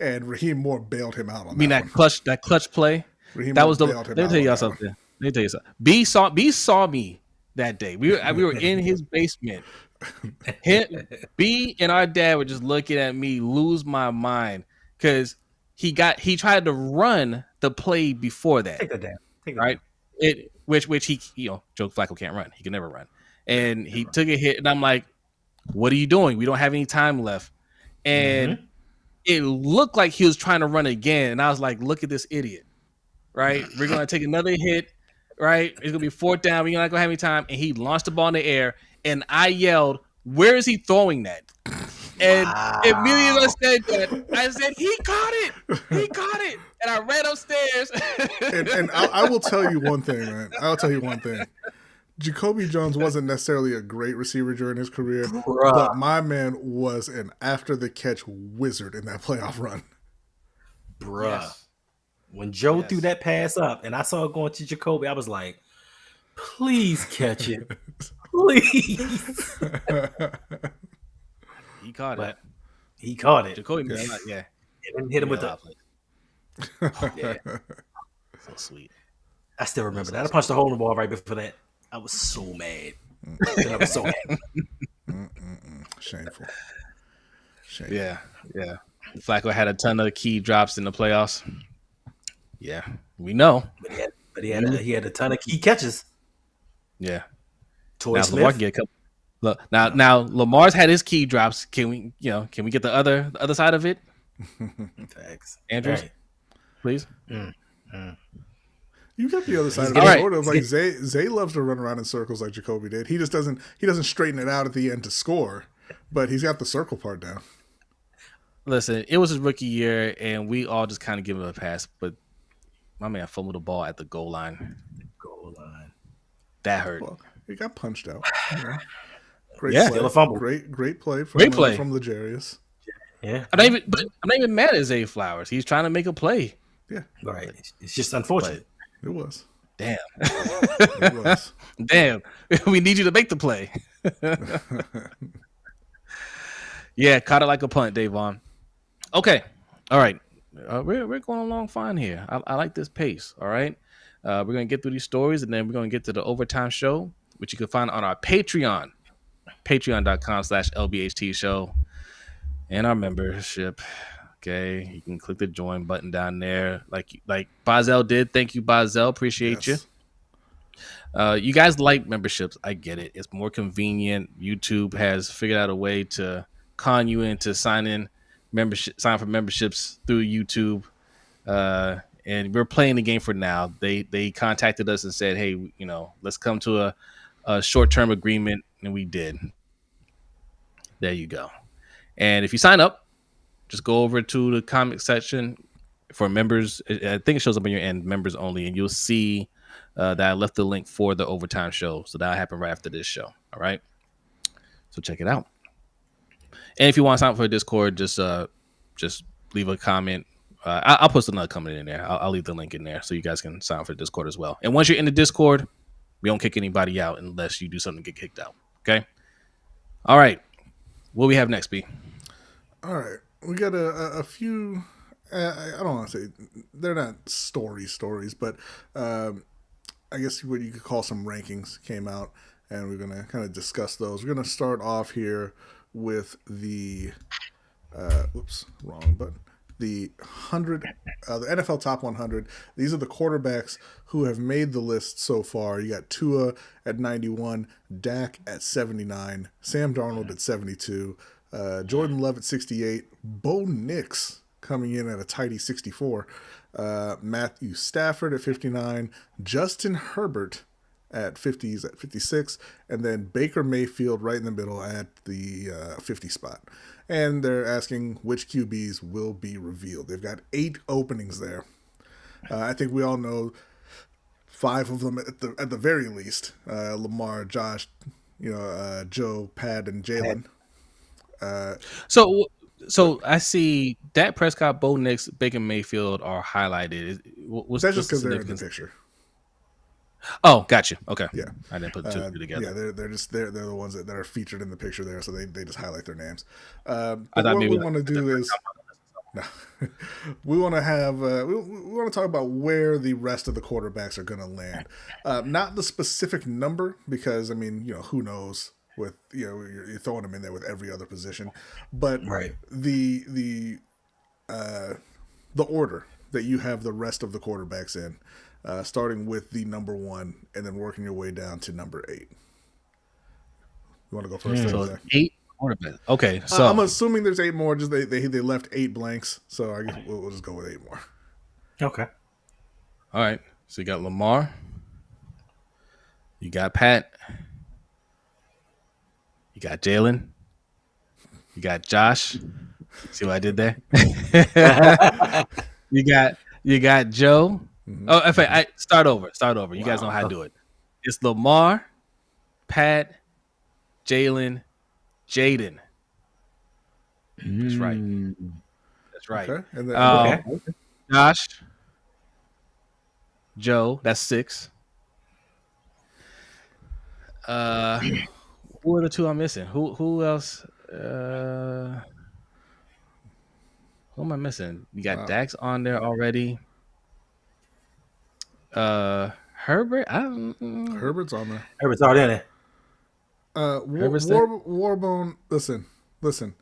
and Raheem Moore bailed him out on that. That clutch play? Raheem that Moore was the. Let me tell you something. B saw me that day. We were in his basement. B and our dad were just looking at me lose my mind because he tried to run the play before that. Take that down. Right? Which he Joe Flacco can't run. He can never run. And he took a hit, and I'm like, what are you doing? We don't have any time left. And it looked like he was trying to run again. And I was like, look at this idiot. Right? We're going to take another hit. Right? It's going to be 4th down. We're not going to have any time. And he launched the ball in the air. And I yelled, where is he throwing that? And immediately I said, he caught it. He caught it. And I ran upstairs. and I will tell you one thing, man. I'll tell you one thing. Jacoby Jones wasn't necessarily a great receiver during his career, but my man was an after-the-catch wizard in that playoff run. Yes. When Joe threw that pass up and I saw it going to Jacoby, I was like, please catch it. Please. He caught it. He caught it. Jacoby, yeah. And hit him with the. Yeah. So sweet. I still remember that. I punched a hole in the wall right before that. I was so mad. I was so mad. Shameful. Yeah. Flacco had a ton of key drops in the playoffs. Yeah, we know. But he had a ton of key catches. Yeah. Torrey Smith. Lamar can get a couple. Look, now Lamar's had his key drops. Can we get the other side of it? Thanks. Andrews, right. Please. You got the other side of it. Sort of like Zay loves to run around in circles like Jacoby did. He just doesn't straighten it out at the end to score, but he's got the circle part down. Listen, it was his rookie year, and we all just kind of give him a pass. But my man fumbled the ball at the goal line. That hurt. Well, he got punched out. Great play. Still a fumble. Great play from Great play from Legarius. Yeah, I'm not even mad at Zay Flowers. He's trying to make a play. Yeah, right. It's just unfortunate. it was. Damn. It was. Damn. We need you to make the play. Yeah, caught it like a punt, Davon. Okay. All right. We're going along fine here. I like this pace. All right. We're going to get through these stories, and then we're going to get to the overtime show, which you can find on our Patreon, patreon.com/LBHTShow, and our membership. Okay. You can click the join button down there like Bazel did. Thank you, Bazel. Appreciate you. You guys like memberships. I get it. It's more convenient. YouTube has figured out a way to con you into sign for memberships through YouTube. And we're playing the game for now. They contacted us and said, hey, let's come to a short-term agreement. And we did. There you go. And if you sign up, just go over to the comment section for members. I think it shows up on your end, members only, and you'll see that I left the link for the overtime show. So that'll happen right after this show. All right. So check it out. And if you want to sign up for a Discord, just leave a comment. I'll post another comment in there. I'll leave the link in there so you guys can sign up for the Discord as well. And once you're in the Discord, we don't kick anybody out unless you do something to get kicked out. Okay. All right. What we have next, B? All right. We got a few. I don't want to say they're not stories, but I guess what you could call some rankings came out, and we're gonna kind of discuss those. We're gonna start off here with the wrong button. The NFL Top 100. These are the quarterbacks who have made the list so far. You got Tua at 91, Dak at 79, Sam Darnold at 72, Jordan Love at 68, Bo Nix coming in at a tidy 64, Matthew Stafford at 59, Justin Herbert at 56, and then Baker Mayfield right in the middle at the 50 spot. And they're asking which QBs will be revealed. They've got 8 openings there. I think we all know 5 of them at the very least. Lamar, Josh, Joe, Pat, and Jalen. So I see Dak Prescott, Bo Nix, Baker Mayfield are highlighted. That's just because they're in the picture. Oh, gotcha. Okay. Yeah. I didn't put the two together. Yeah, they're the ones that are featured in the picture there, so they just highlight their names. I thought what we want to do is we want to have we want to talk about where the rest of the quarterbacks are going to land. Not the specific number, because I mean, who knows with you're throwing them in there with every other position, but right. The order that you have the rest of the quarterbacks in. Starting with the number 1 and then working your way down to number 8. You want to go first? So 8 quarterbacks. Okay, so I'm assuming there's 8 more. Just they left 8 blanks, so I guess we'll just go with 8 more. Okay. All right. So you got Lamar. You got Pat. You got Jalen. You got Josh. See what I did there? You got Joe. Mm-hmm. Oh, in fact, start over. You guys know how to do it. It's Lamar, Pat, Jalen, Jaden. That's right. That's right. Okay. And then, Josh, Joe. That's 6. Who are the 2 I'm missing? Who else? Who am I missing? You got Dax on there already. Herbert. Herbert's on there. Herbert's already in it. Warbone. Listen.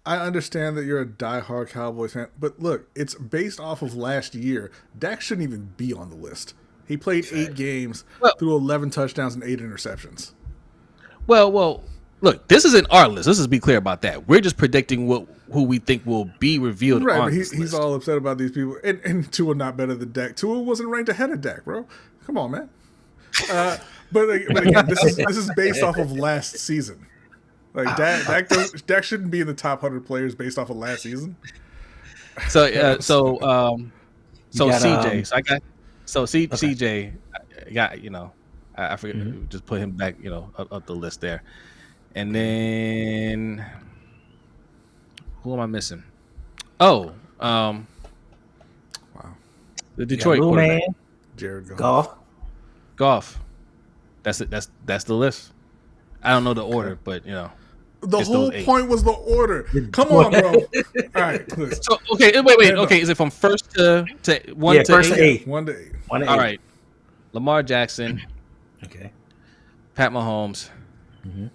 I understand that you're a diehard Cowboys fan, but look, it's based off of last year. Dak shouldn't even be on the list. He played 8 games, threw 11 touchdowns and 8 interceptions. Well, look, this isn't our list. Let's just be clear about that. We're just predicting who we think will be revealed. Right, on but he's all upset about these people. And Tua not better than Dak. Tua wasn't ranked ahead of Dak, bro. Come on, man. But again, this is based off of last season. Like Dak shouldn't be in the top 100 players based off of last season. So CJ. CJ. I got I forget. Just put him back. Up the list there, and then Who am I missing? Oh, Wow. the Detroit Little quarterback, man, Jared Goff. Goff. That's it. That's the list. I don't know the order, but The it's whole those 8. point was the order. Come on, bro. All right. Listen. So okay, wait. Hendo. Okay, is it from first to 1 to first 8? to 8. 1 to 8. 1 to 8. All right. Lamar Jackson, Okay. Pat Mahomes. Mm-hmm.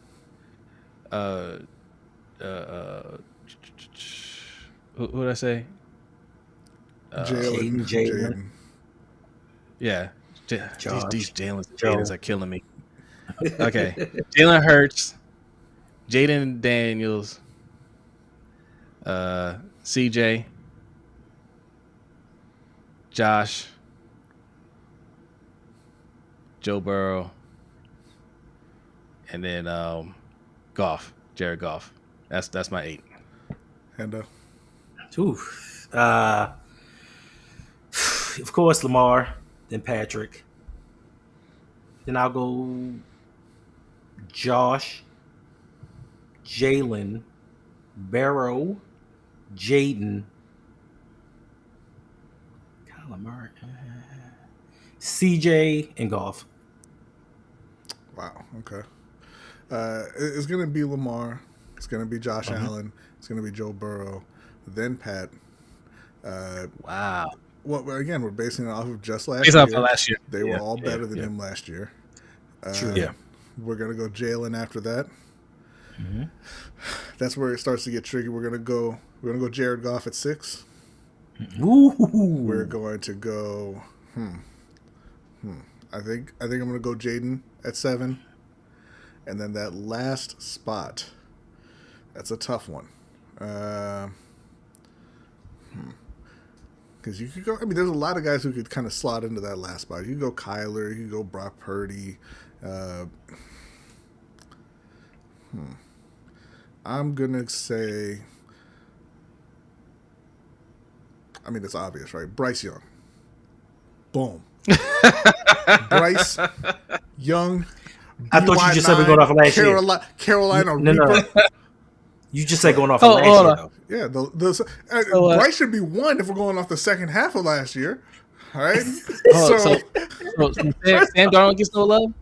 Who did I say? Jalen. Yeah. These Joe. Jalen's are killing me. Okay. Jalen Hurts, Jaden Daniels, CJ, Josh, Joe Burrow, and then Goff, Jared Goff. That's my 8. Hendo. Oof. Of course, Lamar, then Patrick. Then I'll go Josh, Jalen, Barrow, Jaden, Kyler Murray, CJ, and Goff. Wow. Okay. It's going to be Lamar. It's going to be Josh Allen. It's going to be Joe Burrow. Then Pat. Wow. Well, again, we're basing it off of just last Based year. off of last year. They were all better than him last year. True. Yeah. We're going to go Jalen after that. Mm-hmm. That's where it starts to get tricky. We're going to go Jared Goff at 6. Ooh. We're going to go I think I'm going to go Jaden at 7. And then that last spot, that's a tough one. Because you could go, there's a lot of guys who could kind of slot into that last spot. You could go Kyler, you could go Brock Purdy. I'm going to say, it's obvious, right? Bryce Young. Boom. Bryce Young. I thought you just said we're going off of last year. Carolina No. Reaper. You just said going off of last year, though. Yeah, Bryce should be 1 if we're going off the second half of last year. All right? So Sam Darnold gets no love?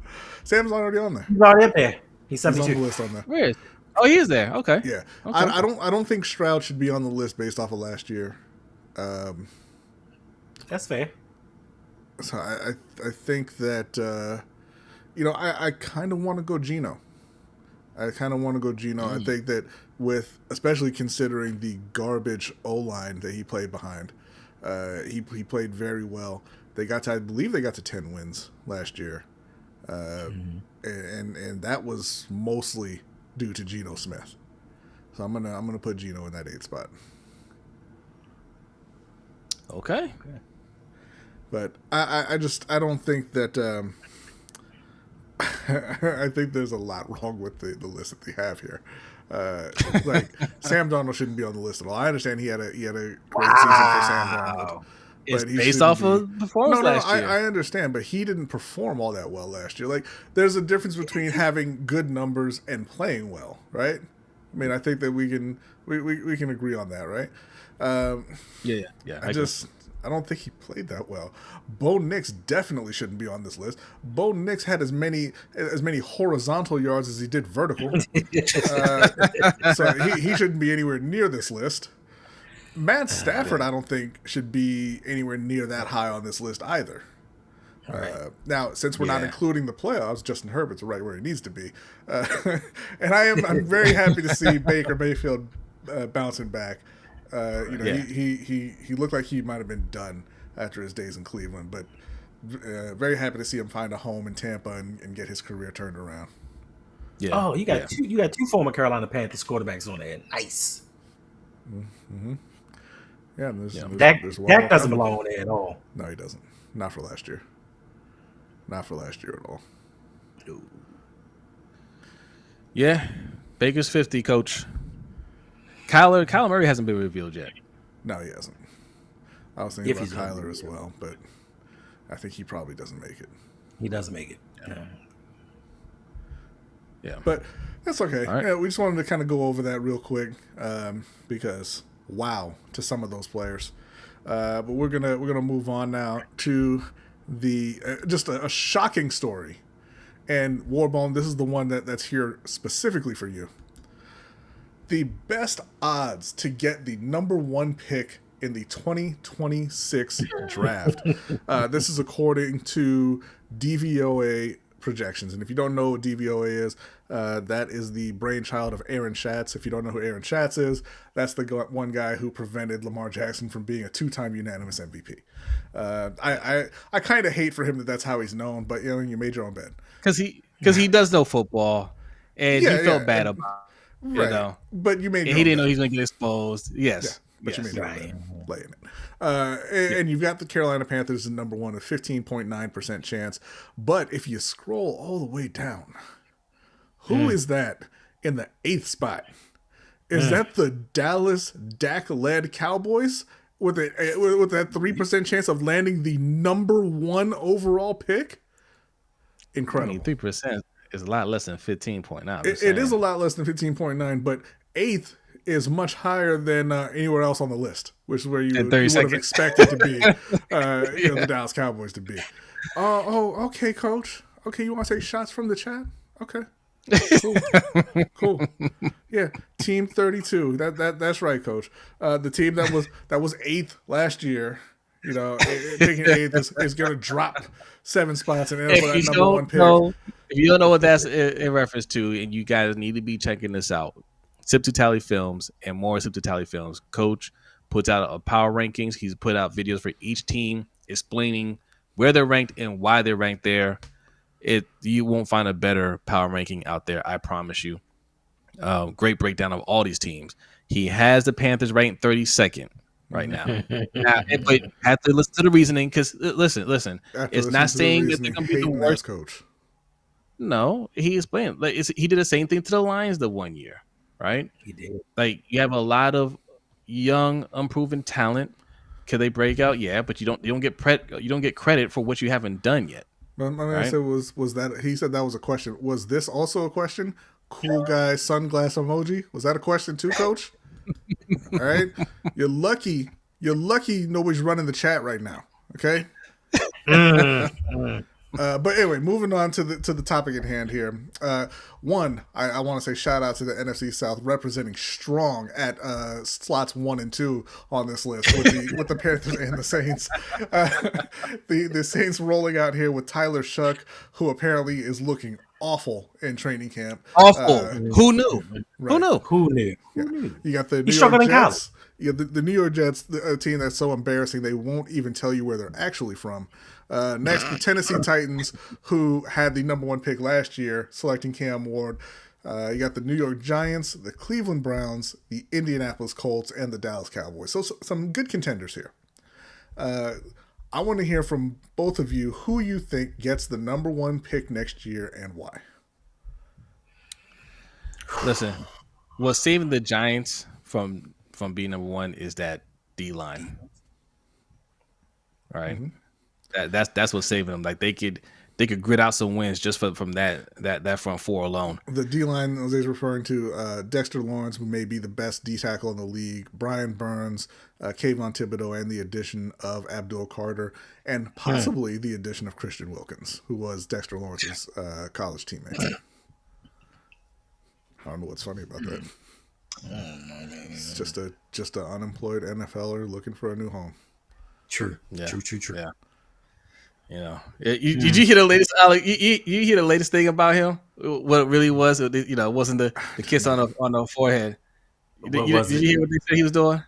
Sam's already on there. He's already up there. He's He's on 72. the list on there. Where is he? Oh, he is there. Okay. Yeah. Okay. I don't think Stroud should be on the list based off of last year. That's fair. So I think that I kind of want to go Geno. I think that especially considering the garbage O-line that he played behind, he played very well. I believe they got to 10 wins last year, and that was mostly due to Geno Smith. So I'm gonna put Geno in that 8th spot. Okay. But I don't think that. I think there's a lot wrong with the list that they have here. Sam Darnold shouldn't be on the list at all. I understand he had a great season for Sam Darnold. It's based off of performance last year. I understand, but he didn't perform all that well last year. There's a difference between having good numbers and playing well, right? I think that we can agree on that, right? Yeah. I don't think he played that well. Bo Nix definitely shouldn't be on this list. Bo Nix had as many horizontal yards as he did vertical. So he shouldn't be anywhere near this list. Matt Stafford, I don't think, should be anywhere near that high on this list either. Now, since we're not including the playoffs, Justin Herbert's right where he needs to be. And I'm very happy to see Baker Mayfield bouncing back. He looked like he might have been done after his days in Cleveland, but very happy to see him find a home in Tampa and get his career turned around. Yeah. Oh, you got two former Carolina Panthers quarterbacks on there. Nice. Mm-hmm. Yeah, Dak doesn't belong on there at all. No, he doesn't. Not for last year. Not for last year at all. No. Yeah, Baker's 50, coach. Kyler Murray hasn't been revealed yet. No, he hasn't. I was thinking about Kyler as well, but I think he probably doesn't make it. He doesn't make it. Yeah. Yeah. But that's okay. All right. Yeah, we just wanted to kind of go over that real quick because wow to some of those players. But we're gonna move on now to the just a shocking story. And Warbone, this is the one that's here specifically for you. The best odds to get the number 1 pick in the 2026 draft. This is according to DVOA projections. And if you don't know what DVOA is, that is the brainchild of Aaron Schatz. If you don't know who Aaron Schatz is, that's the one guy who prevented Lamar Jackson from being a 2-time unanimous MVP. I kind of hate for him that's how he's known, but you made your own bed. Because he does know football, and he felt bad about it, right. You know. But you made he didn't know he was going to get exposed. Yes. But you made your own bed playing it. And you've got the Carolina Panthers at number 1 with 15.9% chance. But if you scroll all the way down, who is that in the 8th spot? Is that the Dallas Dak-led Cowboys with that 3% chance of landing the number 1 overall pick? Incredible. I mean, 3% is a lot less than 15.9. It is a lot less than 15.9, but 8th is much higher than anywhere else on the list, which is where you would have expected to be the Dallas Cowboys to be. Okay, Coach. Okay, you want to take shots from the chat? Okay. Cool. Yeah, Team 32. That's right, Coach. The team that was 8th last year, picking 8th is going to drop 7 spots and end up with that number 1 pick. If you don't know what that's in reference to, and you guys need to be checking this out, Sip to Tally Films and more Sip to Tally Films. Coach puts out a power rankings. He's put out videos for each team explaining where they're ranked and why they're ranked there. You won't find a better power ranking out there, I promise you. Great breakdown of all these teams. He has the Panthers ranked 32nd right now. But have to listen to the reasoning because listen. It's not saying that they're going to be the worst coach. No, he explained. He did the same thing to the Lions the 1 year, right? He did. You have a lot of young, unproven talent. Can they break out? Yeah, but you don't get credit for what you haven't done yet. My man said was that he said that was a question. Was this also a question? Cool guy sunglass emoji. Was that a question too, Coach? All right, you're lucky. Nobody's running the chat right now. Okay. But anyway, moving on to the topic at hand here. One, I want to say shout out to the NFC South representing strong at slots 1 and 2 on this list with the Panthers and the Saints. The Saints rolling out here with Tyler Shuck, who apparently is looking awful in training camp. Awful. Who knew? Right. Who knew? You got the New York Jets. Yeah, the New York Jets, a team that's so embarrassing they won't even tell you where they're actually from. Next, the Tennessee Titans, who had the number 1 pick last year, selecting Cam Ward. You got the New York Giants, the Cleveland Browns, the Indianapolis Colts, and the Dallas Cowboys. So some good contenders here. I want to hear from both of you who you think gets the number 1 pick next year and why. Listen, what's saving the Giants from being number 1 is that D-line. All right. Mm-hmm. That's what's saving them. Like they could grit out some wins just from that front 4 alone. The D-line Jose's referring to Dexter Lawrence, who may be the best D tackle in the league, Brian Burns, Kayvon Thibodeau, and the addition of Abdul Carter, and possibly the addition of Christian Wilkins, who was Dexter Lawrence's college teammate. I don't know what's funny about that. It's just an unemployed NFLer looking for a new home. True. Yeah. True. Yeah. Did you hear the latest? Alex, you hear the latest thing about him? What it really was? It wasn't the kiss on the forehead. Did you hear what they said he was doing?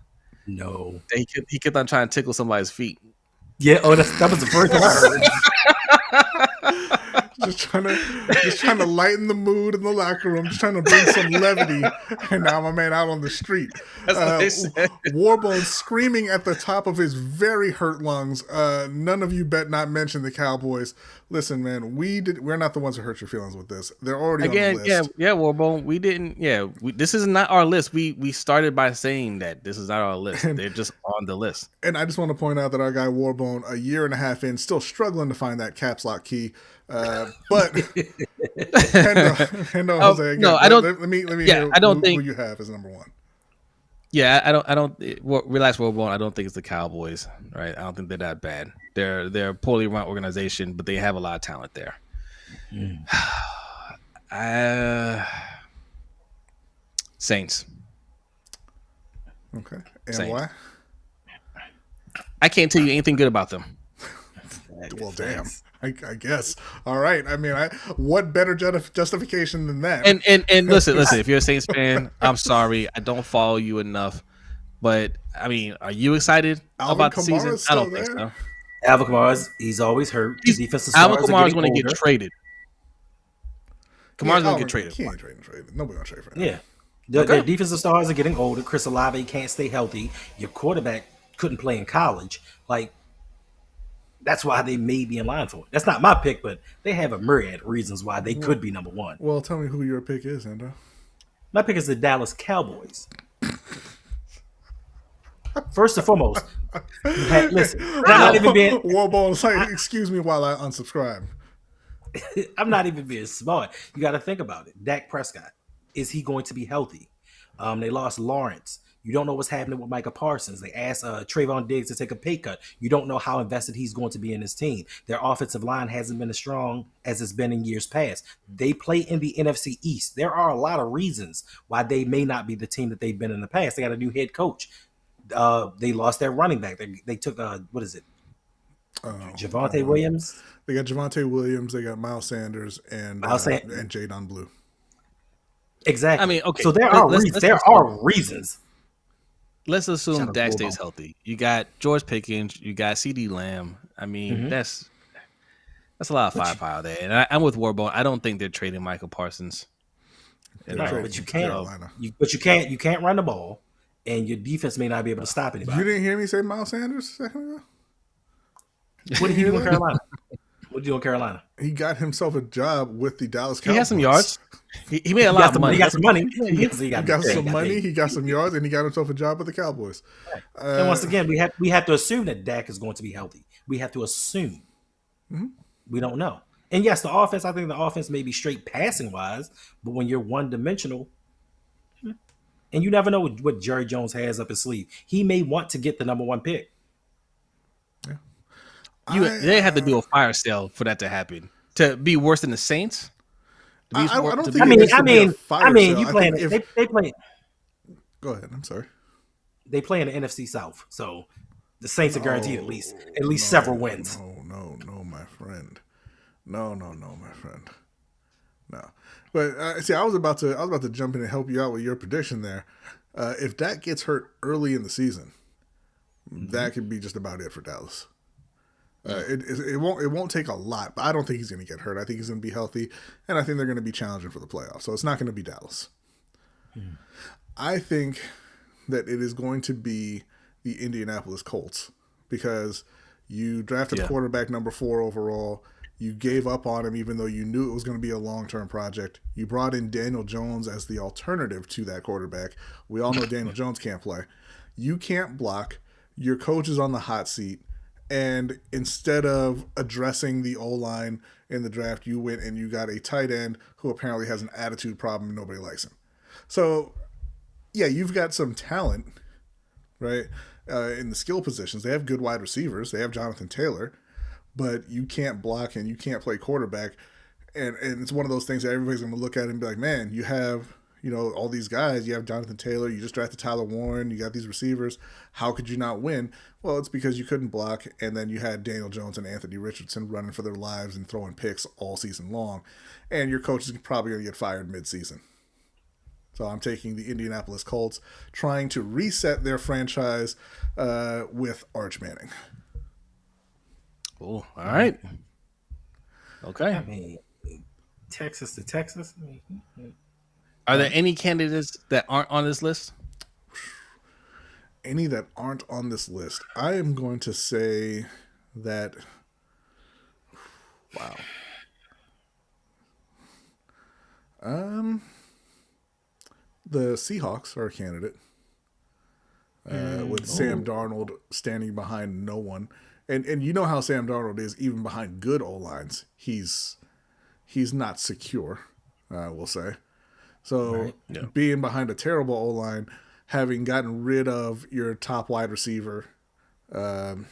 No. He kept on trying to tickle somebody's feet. Yeah. Oh, that was the first time I heard. Just trying to lighten the mood in the locker room, just trying to bring some levity, and now my man out on the street. That's what they said. Warbone screaming at the top of his very hurt lungs. None of you bet not mention the Cowboys. Listen, man, we're not the ones who hurt your feelings with this. They're already on the list. Yeah, Warbone. We didn't. Yeah, this is not our list. We started by saying that this is not our list. They're just on the list. And I just want to point out that our guy Warbone, a year and a half in, still struggling to find that caps lock key. But Hendo, Jose, again, no, I don't. let me Yeah, hear I don't who think. you have as number one. Yeah, I don't. Relax, Robo. I don't think it's the Cowboys, right? I don't think they're that bad. They're a poorly run organization, but they have a lot of talent there. Saints. Okay, and Saints. why? I can't tell you anything good about them. Well, damn. I guess. All right. I mean, what better justification than that? And listen. If you're a Saints fan, I'm sorry, I don't follow you enough. But I mean, are you excited about the season? I don't think so. Alvin Kamara's, he's always hurt. Defensive Alvin stars Kamara's going to get traded. Kamara's going to get traded. He ain't trading. Nobody going to trade for him. Yeah. The defensive stars are getting older. Chris Olave can't stay healthy. Your quarterback couldn't play in college. Like, that's why they may be in line for it. That's not my pick, but they have a myriad of reasons why they could be number one. Well, tell me who your pick is, Hendo. My pick is the Dallas Cowboys. First and foremost, listen, I'm not even being Warball's like, excuse me while I unsubscribe. I'm not even being smart. You got to think about it. Dak Prescott, is he going to be healthy? They lost Lawrence. You don't know what's happening with Micah Parsons. They asked Trayvon Diggs to take a pay cut. You don't know how invested he's going to be in his team. Their offensive line hasn't been as strong as it's been in years past. They play in the NFC East. There are a lot of reasons why they may not be the team that they've been in the past. They got a new head coach. They lost their running back. They took what is it? Javonte Williams. They got Javonte Williams. They got Miles Sanders and Jadon Blue. Exactly. I mean, okay. So there are reasons. Let's assume Dak stays healthy. You got George Pickens. You got CeeDee Lamb. I mean, that's a lot of firepower there. And I'm with Warbone. I don't think they're trading Michael Parsons. But you can't run the ball. And your defense may not be able to stop anybody. You didn't hear me say Miles Sanders a second ago? What did he do in Carolina? What did he do in Carolina? He got himself a job with the Dallas Cowboys. He had some yards. He made a lot of money. He got some money. He got some money. He got some yards, and he got himself a job with the Cowboys. And once again, we have to assume that Dak is going to be healthy. We have to assume. We don't know. And yes, the offense. I think the offense may be straight passing wise, but when you're one dimensional. And you never know what Jerry Jones has up his sleeve. He may want to get the number one pick. Yeah. They have to do a fire sale for that to happen. To be worse than the Saints? I mean, you playing it. They play. Go ahead. I'm sorry. They play in the NFC South, so the Saints are guaranteed at least several wins. No, my friend. No, my friend. No. But see, I was about to jump in and help you out with your prediction there. If Dak gets hurt early in the season, that could be just about it for Dallas. It won't take a lot, but I don't think he's going to get hurt. I think he's going to be healthy, and I think they're going to be challenging for the playoffs. So it's not going to be Dallas. I think that it is going to be the Indianapolis Colts because you drafted quarterback number 4 overall. You gave up on him even though you knew it was going to be a long-term project. You brought in Daniel Jones as the alternative to that quarterback. We all know Daniel Jones can't play. You can't block. Your coach is on the hot seat. And instead of addressing the O-line in the draft, you went and you got a tight end who apparently has an attitude problem and nobody likes him. So, yeah, you've got some talent, right, in the skill positions. They have good wide receivers. They have Jonathan Taylor. But you can't block and you can't play quarterback. And it's one of those things that everybody's going to look at and be like, man, you have, all these guys. You have Jonathan Taylor. You just drafted Tyler Warren. You got these receivers. How could you not win? Well, it's because you couldn't block. And then you had Daniel Jones and Anthony Richardson running for their lives and throwing picks all season long. And your coach is probably going to get fired mid-season. So I'm taking the Indianapolis Colts, trying to reset their franchise with Arch Manning. Oh, all right. Okay. I mean, Texas to Texas. Are there any candidates that aren't on this list? Any that aren't on this list? I am going to say that. Wow. The Seahawks are a candidate with Sam Darnold standing behind no one. And you know how Sam Darnold is, even behind good O-lines. He's he's not secure, we'll say. So being behind a terrible O-line, having gotten rid of your top wide receiver, both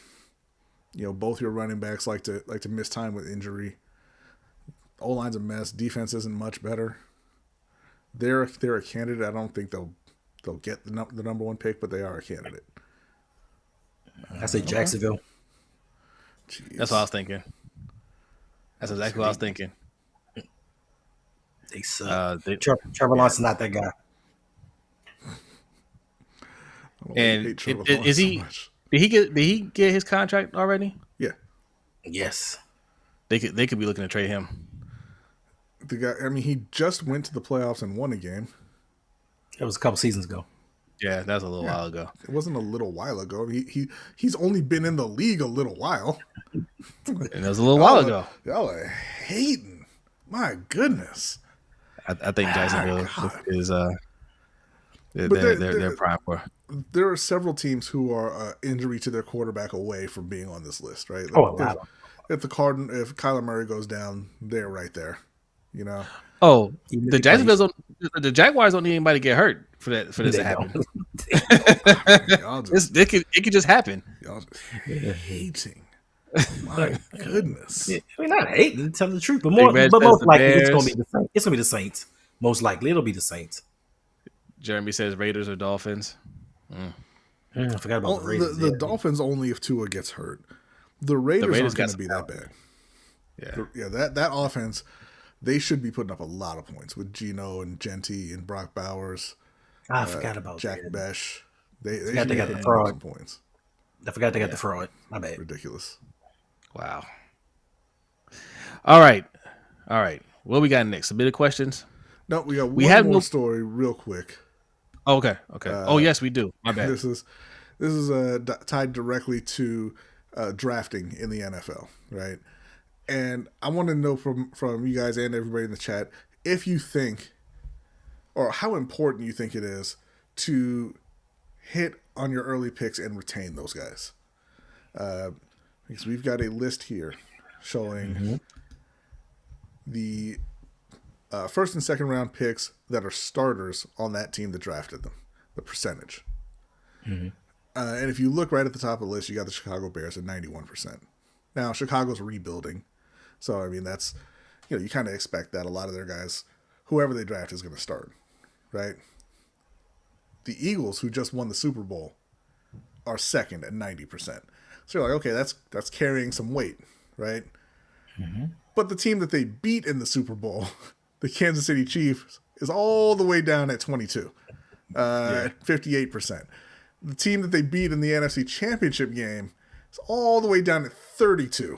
your running backs like to miss time with injury. O-line's a mess. Defense isn't much better. They're a candidate. I don't think they'll get the number one pick, but they are a candidate. I say Jacksonville. Jeez. That's what I was thinking. That's exactly what I was thinking. They suck. Trevor Lawrence's not that guy. And is he? So did he get his contract already? Yeah. Yes. They could be looking to trade him. The guy. I mean, he just went to the playoffs and won a game. That was a couple seasons ago. Yeah, that was a little while ago. It wasn't a little while ago. I mean, he's only been in the league a little while. And it was a little while ago. Y'all are hating. My goodness. I think Jacksonville is they're prime for. There are several teams who are injury to their quarterback away from being on this list, right? If Kyler Murray goes down, they're right there. Oh, the Jaguars don't need anybody to get hurt for this to happen. It could just happen. Y'all just hating. My goodness. I mean, not hating, tell the truth, but most likely it's gonna be the Saints. It's gonna be the Saints. Most likely it'll be the Saints. Jeremy says Raiders or Dolphins. I forgot about the Raiders. The Dolphins only if Tua gets hurt. The Raiders aren't going to be that bad. Yeah. That offense, they should be putting up a lot of points with Geno and Genti and Brock Bowers. I forgot about Jack Besh. They got the fraud points. I forgot they got the fraud. My bad. Ridiculous. Wow. All right. What we got next? Submitted questions? No, we got one more story real quick. Oh, okay. Yes, we do. My bad. This is tied directly to drafting in the NFL, right? And I want to know from you guys and everybody in the chat if you think, or how important you think it is to hit on your early picks and retain those guys. Because we've got a list here showing the first and second round picks that are starters on that team that drafted them, the percentage. And if you look right at the top of the list, you got the Chicago Bears at 91%. Now, Chicago's rebuilding. So, I mean, that's, you kind of expect that a lot of their guys, whoever they draft is going to start, right? The Eagles, who just won the Super Bowl, are second at 90%. So you're like, okay, that's carrying some weight, right? But the team that they beat in the Super Bowl, the Kansas City Chiefs, is all the way down at 22, at 58%. The team that they beat in the NFC Championship game is all the way down at 32.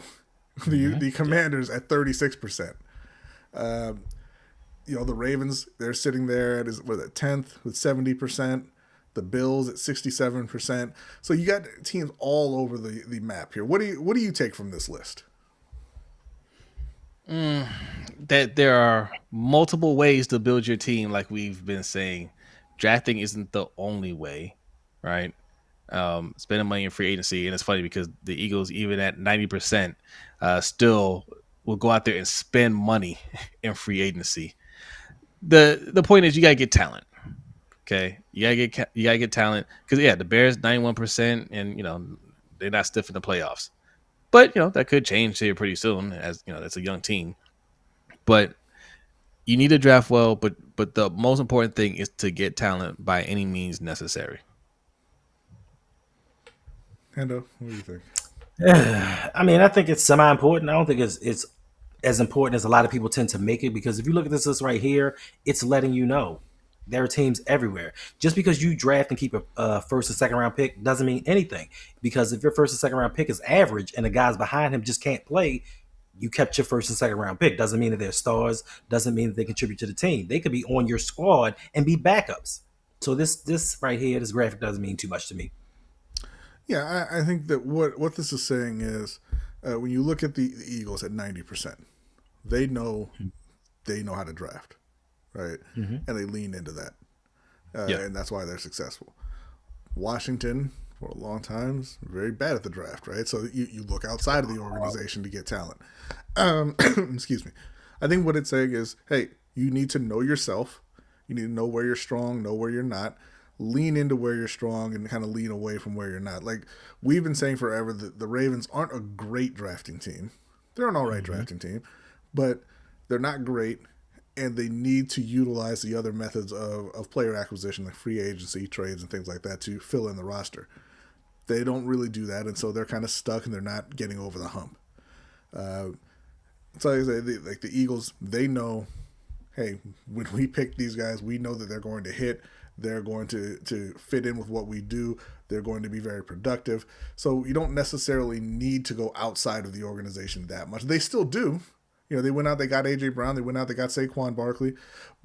The Commanders at 36%. The Ravens, they're sitting there at 10th with 70%. The Bills at 67%. So you got teams all over the map here. What do you take from this list? That there are multiple ways to build your team, like we've been saying. Drafting isn't the only way, right? Spending money in free agency, and it's funny because the Eagles, even at 90%, still will go out there and spend money in free agency. The point is, you gotta get talent. Okay, you gotta get talent because the Bears 91%, and they're not stiff in the playoffs, but that could change here pretty soon, as that's a young team. But you need to draft well, but the most important thing is to get talent by any means necessary. Hendo, what do you think? I mean, I think it's semi-important. I don't think it's as important as a lot of people tend to make it, because if you look at this list right here, it's letting you know there are teams everywhere. Just because you draft and keep a first and second round pick doesn't mean anything, because if your first and second round pick is average and the guys behind him just can't play, you kept your first and second round pick. Doesn't mean that they're stars, doesn't mean that they contribute to the team. They could be on your squad and be backups. So this right here, this graphic doesn't mean too much to me. Yeah, I think that what this is saying is when you look at the Eagles at 90%, they know how to draft, right? And they lean into that. And that's why they're successful. Washington, for a long time, is very bad at the draft, right? So you look outside of the organization to get talent. Excuse me. I think what it's saying is, hey, you need to know yourself. You need to know where you're strong, know where you're not. Lean into where you're strong and kind of lean away from where you're not. Like we've been saying forever that the Ravens aren't a great drafting team. They're an all right drafting team, but they're not great, and they need to utilize the other methods of player acquisition, like free agency, trades, and things like that to fill in the roster. They don't really do that, and so they're kind of stuck and they're not getting over the hump. So like I say, like the Eagles, they know, hey, when we pick these guys, we know that they're going to hit. They're going to fit in with what we do. They're going to be very productive. So you don't necessarily need to go outside of the organization that much. They still do. You know, they went out, they got A.J. Brown. They went out, they got Saquon Barkley.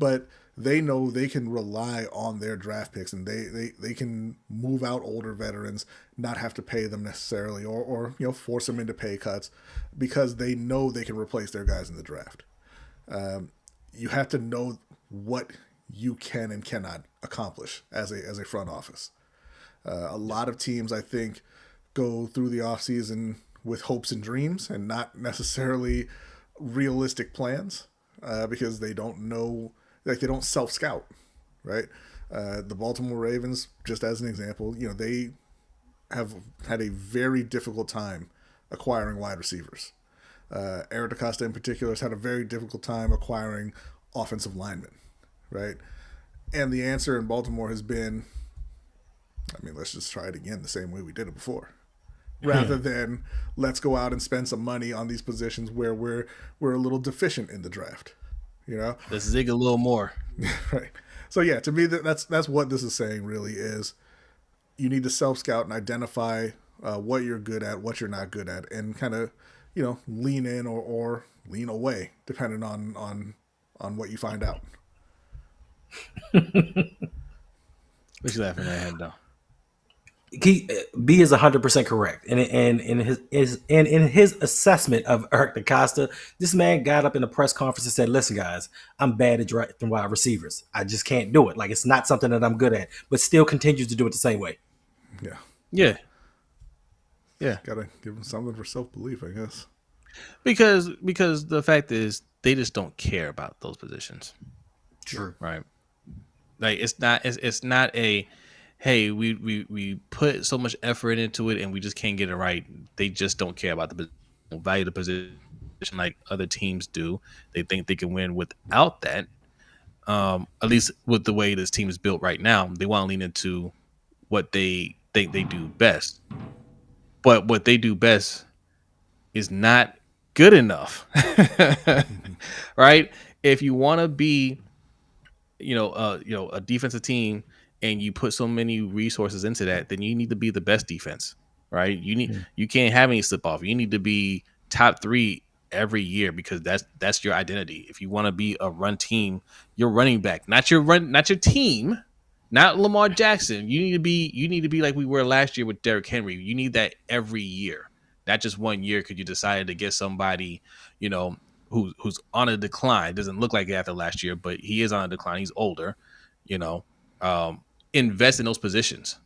But they know they can rely on their draft picks, and they can move out older veterans, not have to pay them necessarily, or force them into pay cuts because they know they can replace their guys in the draft. You have to know what you can and cannot accomplish as a front office. A lot of teams, I think, go through the offseason with hopes and dreams and not necessarily realistic plans because they don't know, like they don't self-scout, right? The Baltimore Ravens, just as an example, they have had a very difficult time acquiring wide receivers. Eric DeCosta in particular has had a very difficult time acquiring offensive linemen, right? And the answer in Baltimore has been, let's just try it again the same way we did it before. Rather than let's go out and spend some money on these positions where we're a little deficient in the draft. Let's zig a little more. Right. So yeah, to me that's what this is saying really is you need to self-scout and identify what you're good at, what you're not good at, and kind of, lean in or lean away depending on what you find out. What you laughing at, Hendo? B is 100% correct, and in his assessment of Eric DeCosta, this man got up in a press conference and said, "Listen, guys, I'm bad at drafting wide receivers. I just can't do it. Like it's not something that I'm good at." But still continues to do it the same way. Yeah. Gotta give him something for self-belief, I guess. Because the fact is, they just don't care about those positions. True. Right. Like it's not a, hey, we put so much effort into it and we just can't get it right. They just don't care about the value of the position like other teams do. They think they can win without that. At least with the way this team is built right now, they want to lean into what they think they do best. But what they do best is not good enough. Right? If you want to be a defensive team and you put so many resources into that, then you need to be the best defense, right? You can't have any slip off. You need to be top 3 every year because that's your identity. If you want to be a run team, your running back, not your team, not Lamar Jackson. You need to be like we were last year with Derrick Henry. You need that every year, not just 1 year because you decided to get somebody, who's on a decline. Doesn't look like it after last year, but he is on a decline. He's older, invest in those positions,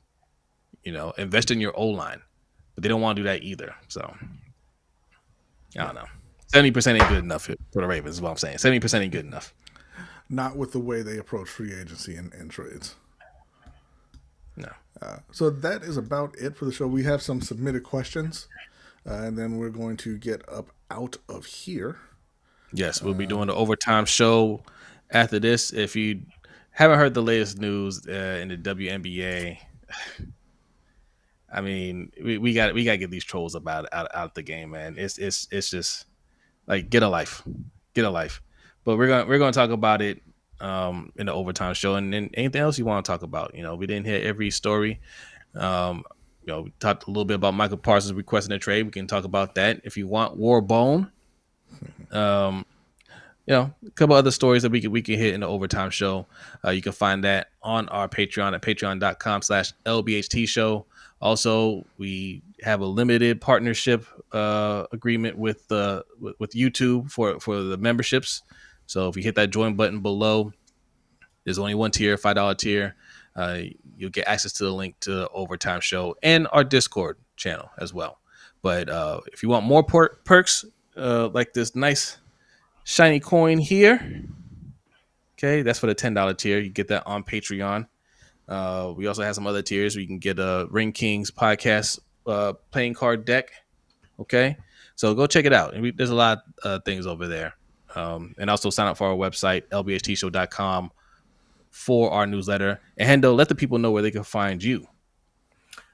invest in your O-line, but they don't want to do that either. So I don't know. 70% ain't good enough for the Ravens is what I'm saying. 70% ain't good enough. Not with the way they approach free agency and trades. No. So that is about it for the show. We have some submitted questions, and then we're going to get up out of here. Yes, we'll be doing the overtime show after this. If you haven't heard the latest news in the WNBA, we got to get these trolls out the game, man. It's just like get a life. But we're gonna talk about it in the overtime show, and then anything else you want to talk about. We didn't hit every story. We talked a little bit about Michael Parsons requesting a trade. We can talk about that if you want. War Bone. A couple other stories that we can hit in the overtime show. You can find that on our Patreon at patreon.com/LBHTShow. Also, we have a limited partnership agreement with YouTube for the memberships. So if you hit that join button below, there's only one tier, $5 tier. You'll get access to the link to the overtime show and our Discord channel as well. But if you want more perks like this nice Shiny coin here. Okay, that's for the $10 tier. You get that on Patreon. We also have some other tiers where you can get a Ring Kings podcast playing card deck. Okay, so go check it out. There's a lot of things over there. And also sign up for our website, LBHTShow.com, for our newsletter. And Hendo, let the people know where they can find you.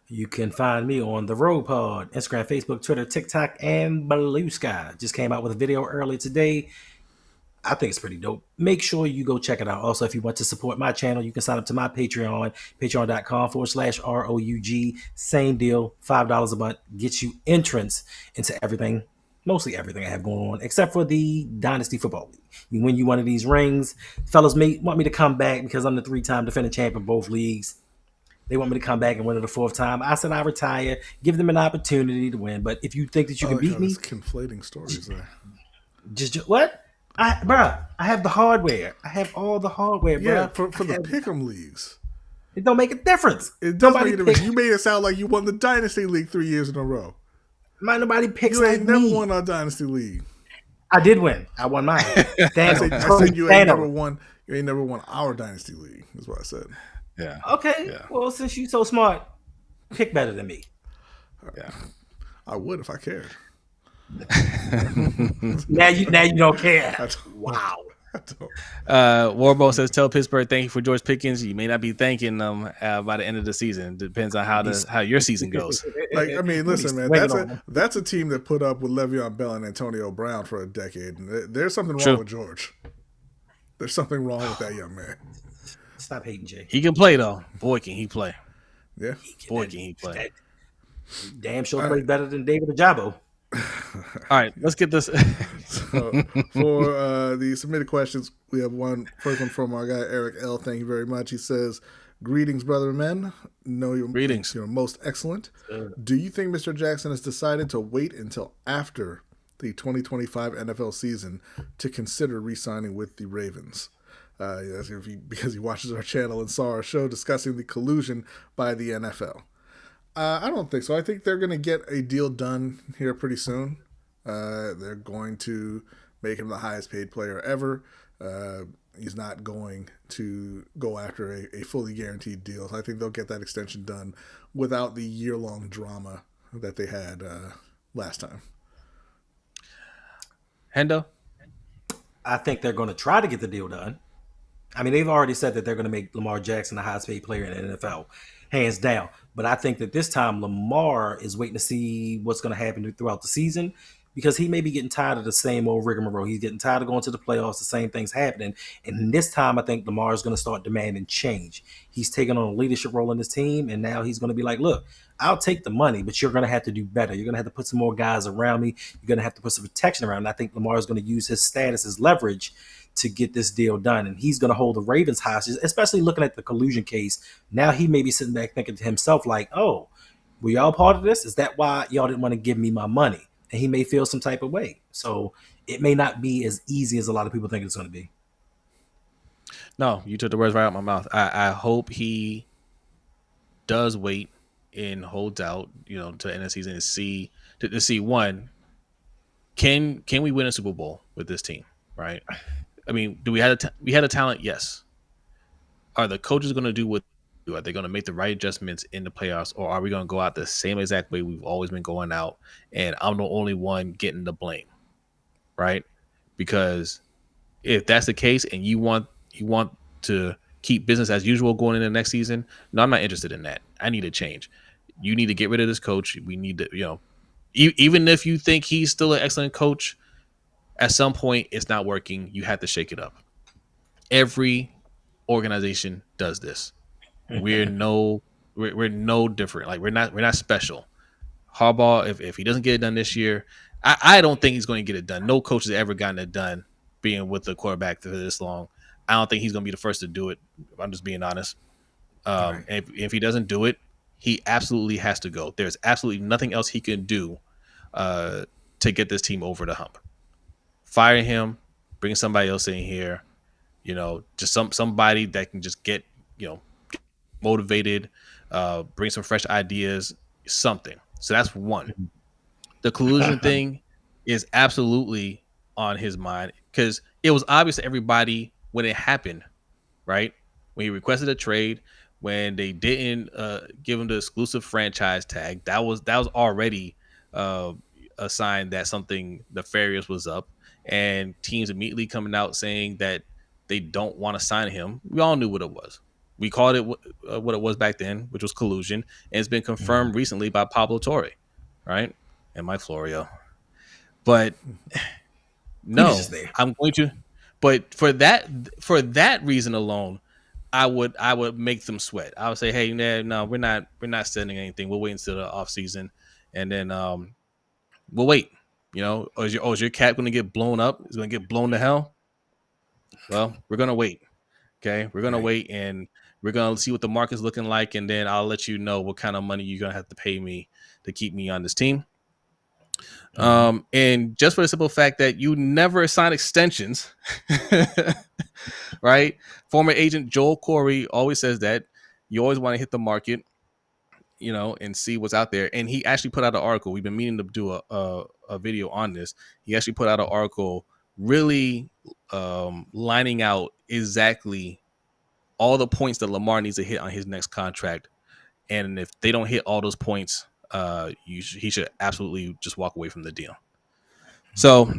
You can find me on the Roug Pod, Instagram, Facebook, Twitter, TikTok, and Blue Sky. Just came out with a video earlier today. I think it's pretty dope. Make sure you go check it out. Also, if you want to support my channel, you can sign up to my Patreon, patreon.com/ROUG. Same deal, $5 a month gets you entrance into everything, mostly everything I have going on, except for the Dynasty Football League. You win you one of these rings. Fellas want me to come back because I'm the 3-time defending champ in both leagues. They want me to come back and win it the 4th time. I said I retire, give them an opportunity to win. But if you think that you can beat me, conflating stories there. Just what? I have the hardware. I have all the hardware, bro. Yeah, for the pick'em leagues. It don't make a difference. It does make a difference. You made it sound like you won the Dynasty League 3 years in a row. Nobody picks you like ain't never me. won our Dynasty League. I did win. I won mine. I said you ain't never won. You ain't never won our Dynasty League. That's what I said. Yeah. Okay. Yeah. Well, since you so smart, pick better than me. Yeah. I would if I cared. now you don't care. Wow. Warbo says, "Tell Pittsburgh thank you for George Pickens. You may not be thanking them by the end of the season. Depends on how your season goes." Like, I mean, listen, man, that's a team that put up with Le'Veon Bell and Antonio Brown for a decade. And there's something wrong with George. There's something wrong with that young man. Stop hating, Jay. He can play though. Boy, can he play. Yeah. Boy, can he play. Damn sure plays better than David Ajabo. All right, let's get this. So, for the submitted questions, we have first one from our guy Eric L. Thank you very much. He says, "Greetings, brother men. Greetings. You're most excellent. Do you think Mr. Jackson has decided to wait until after the 2025 NFL season to consider re-signing with the Ravens?" Because he watches our channel and saw our show discussing the collusion by the NFL. I don't think so. I think they're going to get a deal done here pretty soon. They're going to make him the highest paid player ever. He's not going to go after a fully guaranteed deal. So I think they'll get that extension done without the year-long drama that they had last time. Hendo? I think they're going to try to get the deal done. I mean, they've already said that they're going to make Lamar Jackson the highest paid player in the NFL, hands down. But I think that this time Lamar is waiting to see what's going to happen throughout the season because he may be getting tired of the same old rigmarole. He's getting tired of going to the playoffs, the same things happening. And this time I think Lamar is going to start demanding change. He's taking on a leadership role in this team, and now he's going to be like, look, I'll take the money, but you're going to have to do better. You're going to have to put some more guys around me. You're going to have to put some protection around me. And I think Lamar is going to use his status as leverage to get this deal done. And he's going to hold the Ravens hostage, especially looking at the collusion case. Now he may be sitting back thinking to himself like, oh, were y'all part of this? Is that why y'all didn't want to give me my money? And he may feel some type of way. So it may not be as easy as a lot of people think it's going to be. No, you took the words right out of my mouth. I hope he does wait and holds out, to the end of the season and see one, can we win a Super Bowl with this team, right? I mean, do we have a talent? Yes. Are the coaches going to do what they do? Are they going to make the right adjustments in the playoffs, or are we going to go out the same exact way we've always been going out, and I'm the only one getting the blame, right? Because if that's the case, and you want to keep business as usual going into the next season, no, I'm not interested in that. I need a change. You need to get rid of this coach. We need to, even if you think he's still an excellent coach, at some point it's not working. You have to shake it up. Every organization does this. We're no different. Like we're not special. Harbaugh, if he doesn't get it done this year, I don't think he's going to get it done. No coach has ever gotten it done being with the quarterback for this long. I don't think he's going to be the first to do it. I'm just being honest. Right. And if he doesn't do it, he absolutely has to go. There's absolutely nothing else he can do to get this team over the hump. Fire him, bring somebody else in here, just somebody that can just get motivated, bring some fresh ideas, something. So that's one. The collusion thing is absolutely on his mind. because it was obvious to everybody when it happened, right? When he requested a trade, when they didn't give him the exclusive franchise tag, that was already uh, a sign that something nefarious was up, and teams immediately coming out saying that they don't want to sign him. We all knew what it was. We called it what it was back then, which was collusion, and it's been confirmed recently by Pablo Torre, right, and Mike Florio. But no, I'm going to. But for that reason alone, I would make them sweat. I would say, hey, no, we're not sending anything. We'll wait until the off season, and then we'll wait. Is your cap going to get blown up? Is it going to get blown to hell? Well, we're going to wait. Okay, we're going to wait, and we're going to see what the market's looking like, and then I'll let you know what kind of money you're going to have to pay me to keep me on this team. And just for the simple fact that you never sign extensions, right? Former agent Joel Corey always says that you always want to hit the market, and see what's out there. And he actually put out an article. We've been meaning to do a video on this. He actually put out an article really lining out exactly all the points that Lamar needs to hit on his next contract. And if they don't hit all those points, he should absolutely just walk away from the deal. So,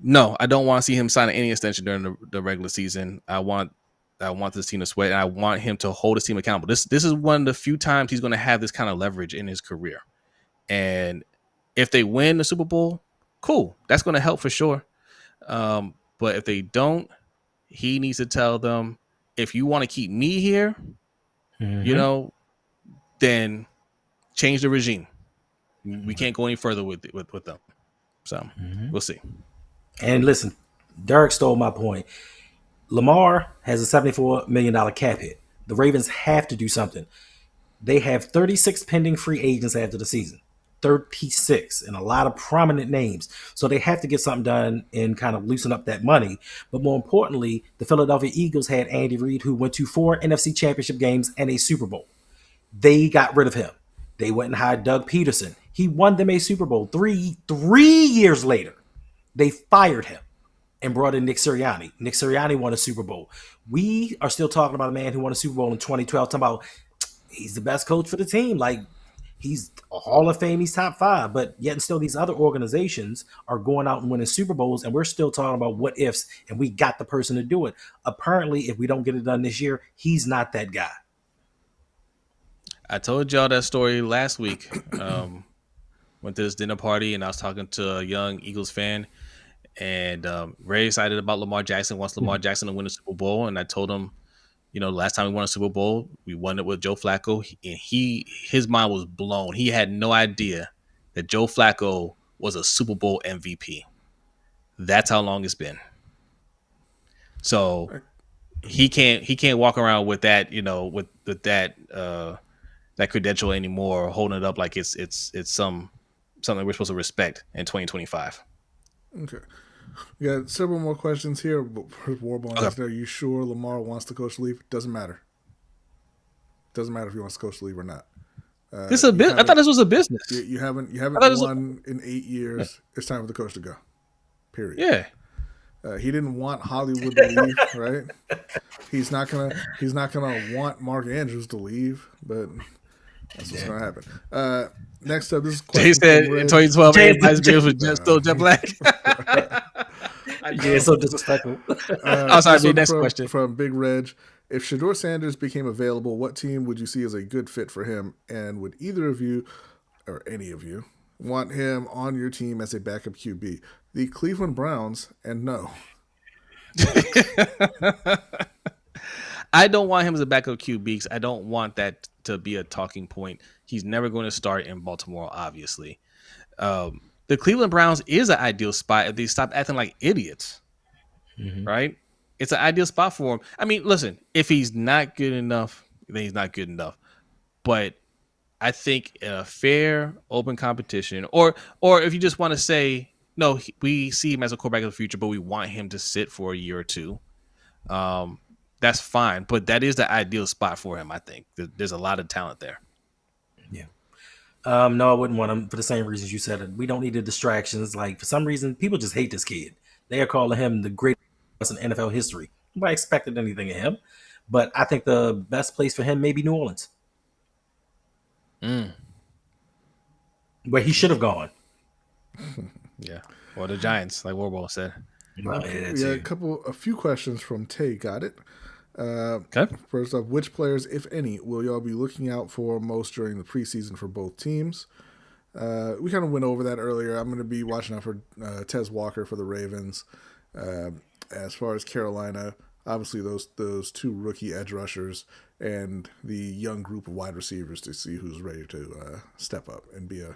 no, I don't want to see him sign any extension during the regular season. I want this team to sweat, and I want him to hold his team accountable. This is one of the few times he's going to have this kind of leverage in his career. And if they win the Super Bowl, cool. That's going to help for sure. But if they don't, he needs to tell them, if you want to keep me here, then change the regime. We can't go any further with them. So we'll see. And listen, Derek stole my point. Lamar has a $74 million cap hit. The Ravens have to do something. They have 36 pending free agents after the season. 36, and a lot of prominent names. So they have to get something done and kind of loosen up that money. But more importantly, the Philadelphia Eagles had Andy Reid, who went to 4 NFC Championship games and a Super Bowl. They got rid of him. They went and hired Doug Peterson. He won them a Super Bowl. Three years later, they fired him and brought in Nick Sirianni. Nick Sirianni won a Super Bowl. We are still talking about a man who won a Super Bowl in 2012, talking about he's the best coach for the team. Like, he's a Hall of Fame, he's top 5, but yet and still these other organizations are going out and winning Super Bowls, and we're still talking about what ifs, and we got the person to do it. Apparently, if we don't get it done this year, he's not that guy. I told y'all that story last week. Went to this dinner party, and I was talking to a young Eagles fan, and very excited about Lamar Jackson. Wants Lamar Jackson to win a Super Bowl, and I told him, last time we won a Super Bowl, we won it with Joe Flacco, and his mind was blown. He had no idea that Joe Flacco was a Super Bowl MVP. That's how long it's been. So he can't walk around with that, with that credential anymore, holding it up like it's something we're supposed to respect in 2025. Okay. We got several more questions here. Warbone, are you sure Lamar wants to coach the league? Doesn't matter. Doesn't matter if he wants to coach the league or not. This is I thought this was a business. You haven't won in 8 years. Yeah. It's time for the coach to go. Period. Yeah. He didn't want Hollywood to leave, right? He's not gonna want Mark Andrews to leave, but that's what's gonna happen. Next up, this is he said in 2012, everybody's beers was just still Jet Black. Yeah, so disrespectful. Sorry. Next question from Big Reg: if Shedeur Sanders became available, what team would you see as a good fit for him? And would either of you, or any of you, want him on your team as a backup QB? The Cleveland Browns, and no. I don't want him as a backup QB because I don't want that to be a talking point. He's never going to start in Baltimore, obviously. The Cleveland Browns is an ideal spot if they stop acting like idiots, right? It's an ideal spot for him. I mean, listen, if he's not good enough, then he's not good enough. But I think a fair, open competition, or if you just want to say, no, we see him as a quarterback of the future, but we want him to sit for a year or two, that's fine. But that is the ideal spot for him, I think. There's a lot of talent there. Yeah. No, I wouldn't want him for the same reasons you said it. We don't need the distractions. Like, for some reason, people just hate this kid. They are calling him the greatest in NFL history. Nobody expected anything of him, but I think the best place for him may be New Orleans, where he should have gone. Yeah, or the Giants, like Warble said. A few questions from Tay. Got it. Okay. First up, which players, if any, will y'all be looking out for most during the preseason for both teams? We kind of went over that earlier. I'm going to be watching out for Tez Walker for the Ravens. As far as Carolina, obviously those two rookie edge rushers and the young group of wide receivers to see who's ready to step up and be a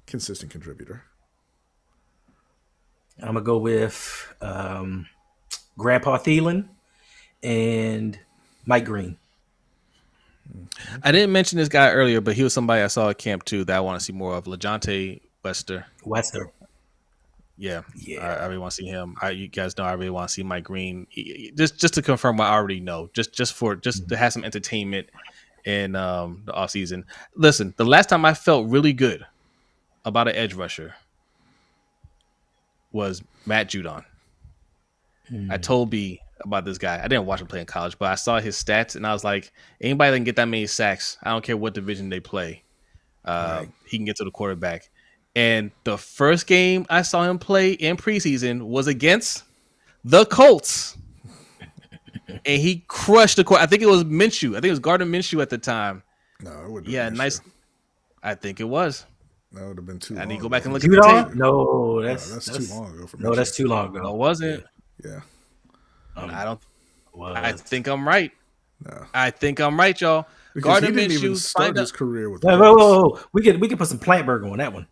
consistent contributor. I'm going to go with Grandpa Thielen and Mike Green. I didn't mention this guy earlier, but he was somebody I saw at camp too that I want to see more of. LeJohntay Wester. Yeah. I really want to see him. You guys know I really want to see Mike Green. Just to confirm what I already know. Just to have some entertainment in the offseason. Listen, the last time I felt really good about an edge rusher was Matt Judon. I told B about this guy. I didn't watch him play in college, but I saw his stats and I was like, anybody that can get that many sacks, I don't care what division they play, he can get to the quarterback. And the first game I saw him play in preseason was against the Colts. And he crushed the court. I think it was Minshew. I think it was Gardner Minshew at the time. No, it wouldn't. Yeah, nice. I think it was. That would have been too long. I need to go back and look at the tape. No, that's too long ago for me. No, that's too long ago. No, it wasn't. Yeah. I think I'm right. No. I think I'm right, y'all. Because Gardner he didn't even Minshew start his career with. Whoa. We could put some plant burger on that one.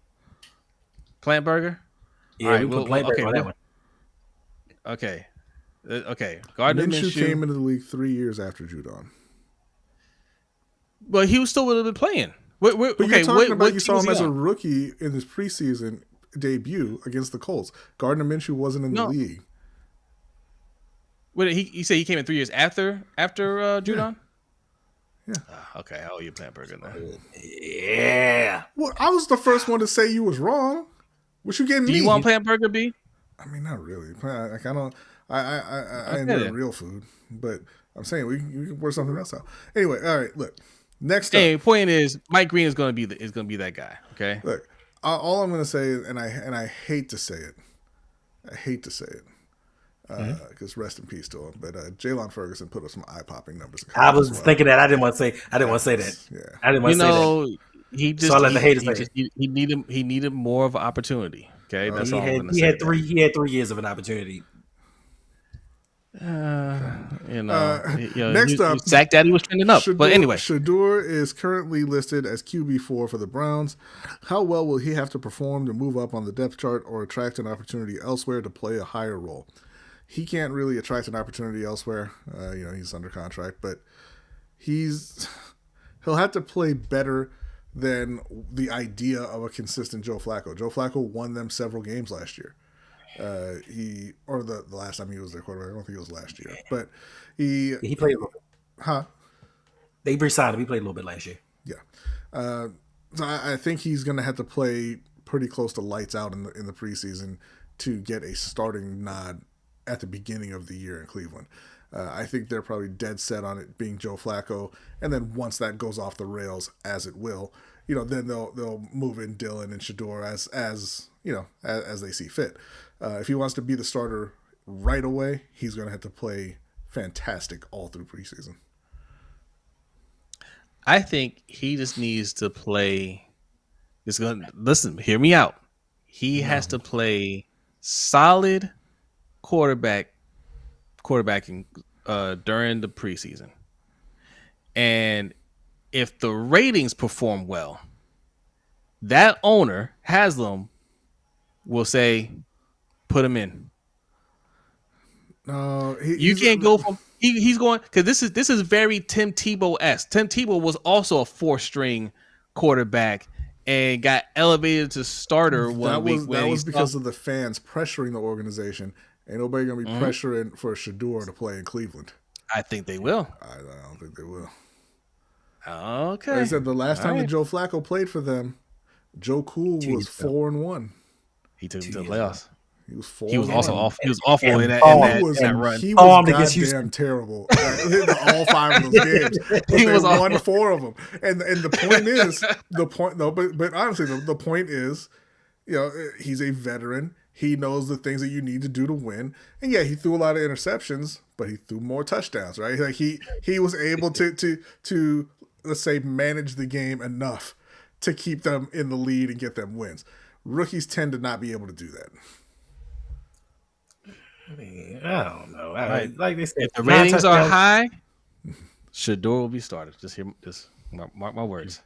Plant burger? Yeah, right, we put plant burger on that one. Okay. Gardner Minshew came into the league 3 years after Judon. But he was still would have been playing. But you're talking about you saw him as a rookie in his preseason debut against the Colts. Gardner Minshew wasn't in the league. Wait, he said he came in 3 years after Judon? Yeah. Okay, I owe you plant burger then. Yeah. Well, I was the first one to say you was wrong. What you getting me? Do you want plant burger, B? I mean, not really. Like, I enjoy real food, but I'm saying we can work something else out. Anyway, all right. Look, next up. Hey, point is, Mike Green is going to be that guy. Okay. Look, all I'm going to say, and I hate to say it, because rest in peace to him. But Jalen Ferguson put up some eye-popping numbers. I was thinking that. I didn't want to say that. Yeah. I didn't want to say that. He just so I let the haters say he needed more of an opportunity. Okay, that's all I'm going to say. He had 3 years of an opportunity. Next up, Zach Daddy was trending up. But anyway, Shedeur is currently listed as QB4 for the Browns. How well will he have to perform to move up on the depth chart or attract an opportunity elsewhere to play a higher role? He can't really attract an opportunity elsewhere. He's under contract, but he'll have to play better than the idea of a consistent Joe Flacco. Joe Flacco won them several games last year. The last time he was their quarterback. I don't think it was last year, but he played a little bit. Huh? They re-signed him. He played a little bit last year. Yeah. So I think he's going to have to play pretty close to lights out in the preseason to get a starting nod at the beginning of the year in Cleveland. I think they're probably dead set on it being Joe Flacco, and then once that goes off the rails, as it will, then they'll move in Dylan and Shedeur as they see fit. If he wants to be the starter right away, he's going to have to play fantastic all through preseason. I think he just needs to play. Listen, hear me out. He has to play solid quarterbacking during the preseason. And if the ratings perform well, that owner, Haslam, will say, put him in. No, you can't go from he's going because this is very Tim Tebow-esque. Tim Tebow was also a 4-string quarterback and got elevated to starter one week. That was because of the fans pressuring the organization. Ain't nobody gonna be pressuring for Shedeur to play in Cleveland. I think they will. I don't think they will. Okay. Like I said, the last time that Joe Flacco played for them, Joe Cool was 4-1. He took him to the playoffs. He was also awful. He was awful And in that run. He was goddamn terrible in all 5 of those games. But they won 4 of them. And the point is, but honestly, the point is, he's a veteran. He knows the things that you need to do to win. And yeah, he threw a lot of interceptions, but he threw more touchdowns, right? Like he was able to let's say manage the game enough to keep them in the lead and get them wins. Rookies tend to not be able to do that. I mean, I don't know. Like they said, if the ratings are high, Shedeur will be started. Just mark my words.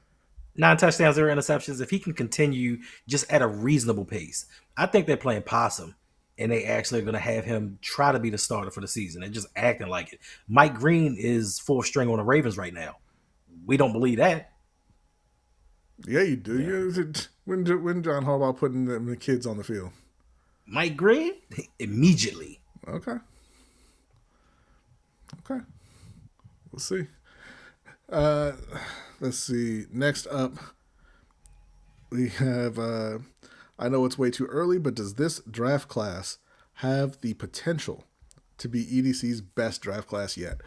9 touchdowns, 0 interceptions. If he can continue just at a reasonable pace, I think they're playing possum, and they actually are going to have him try to be the starter for the season. They're just acting like it. Mike Green is 4th string on the Ravens right now. We don't believe that. Yeah, you do. Yeah. When John Harbaugh putting the kids on the field? Mike Green? Immediately. Okay. We'll see. Let's see. Next up, we have, I know it's way too early, but does this draft class have the potential to be EDC's best draft class yet?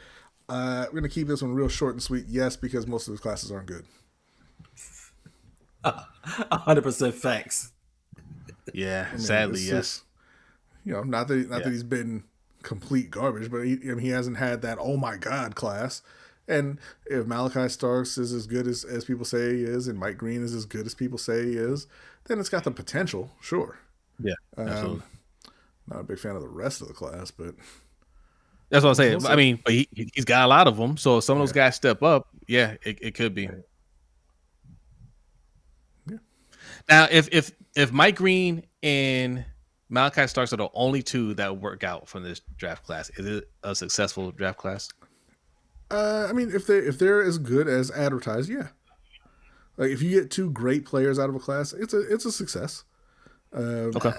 We're going to keep this one real short and sweet. Yes, because most of those classes aren't good. 100% facts. Yeah, sadly, yes. Not that he's been complete garbage, but he hasn't had that oh my god class. And if Malachi Starks is as good as people say he is, and Mike Green is as good as people say he is, then it's got the potential, sure. Yeah, absolutely. Not a big fan of the rest of the class, but that's what I'm saying. I mean, but he's got a lot of them, so if some of those guys step up, yeah, it could be. Yeah. Now, if Mike Green and Malachi Starks are the only 2 that work out from this draft class, is it a successful draft class? I mean, if they're as good as advertised, yeah. Like if you get 2 great players out of a class, it's a success. Okay.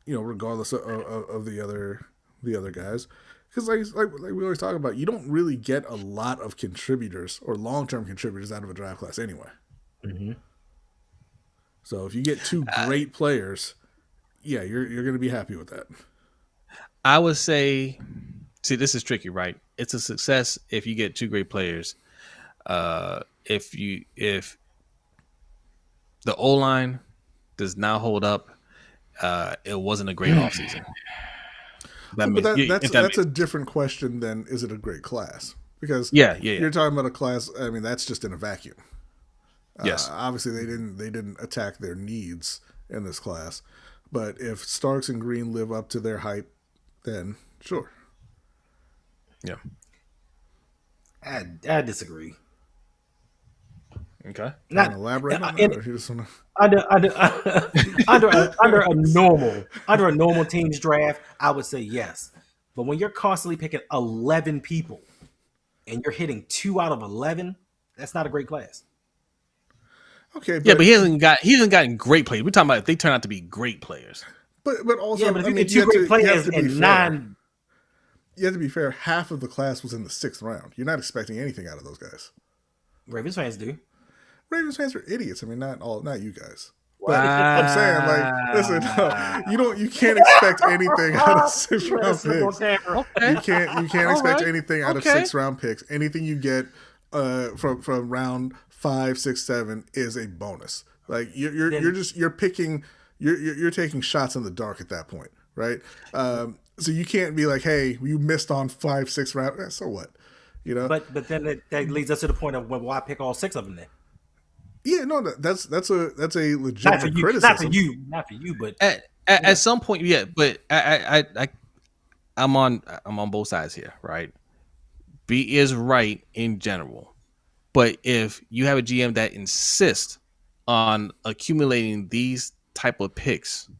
Regardless of the other guys, because like we always talk about, you don't really get a lot of contributors or long-term contributors out of a draft class anyway. Mm-hmm. So if you get 2 great players, yeah, you're going to be happy with that. I would say, see, this is tricky, right? It's a success if you get 2 great players. If the O-line does not hold up, it wasn't a great offseason. That's a different question than is it a great class? Because you're talking about a class. I mean, that's just in a vacuum. Yes, obviously they didn't attack their needs in this class, but if Starks and Green live up to their hype, then sure. Yeah, I disagree. Okay, not elaborate on that, or you just wanna... under a normal team's draft, I would say yes. But when you're constantly picking 11 people and you're hitting 2 out of 11, that's not a great class. Okay, but he hasn't gotten great players. We're talking about if they turn out to be great players. But also, if you get 2 great players and 9. You have to be fair. Half of the class was in the 6th round. You're not expecting anything out of those guys. Ravens fans do. Ravens fans are idiots. I mean, not you guys. But I'm saying, like, listen, you can't expect anything out of 6th round picks. Okay. You can't expect anything out of 6th round picks. Anything you get from round 5, 6, 7 is a bonus. Like you're picking, you're taking shots in the dark at that point, right? So you can't be like, hey, you missed on 5, 6 rounds. So what? But then that leads us to the point of why pick all 6 of them then? Yeah, no, that's a legitimate criticism. Not for you, but at some point, yeah. But I'm on both sides here, right? B is right in general, but if you have a GM that insists on accumulating these type of picks,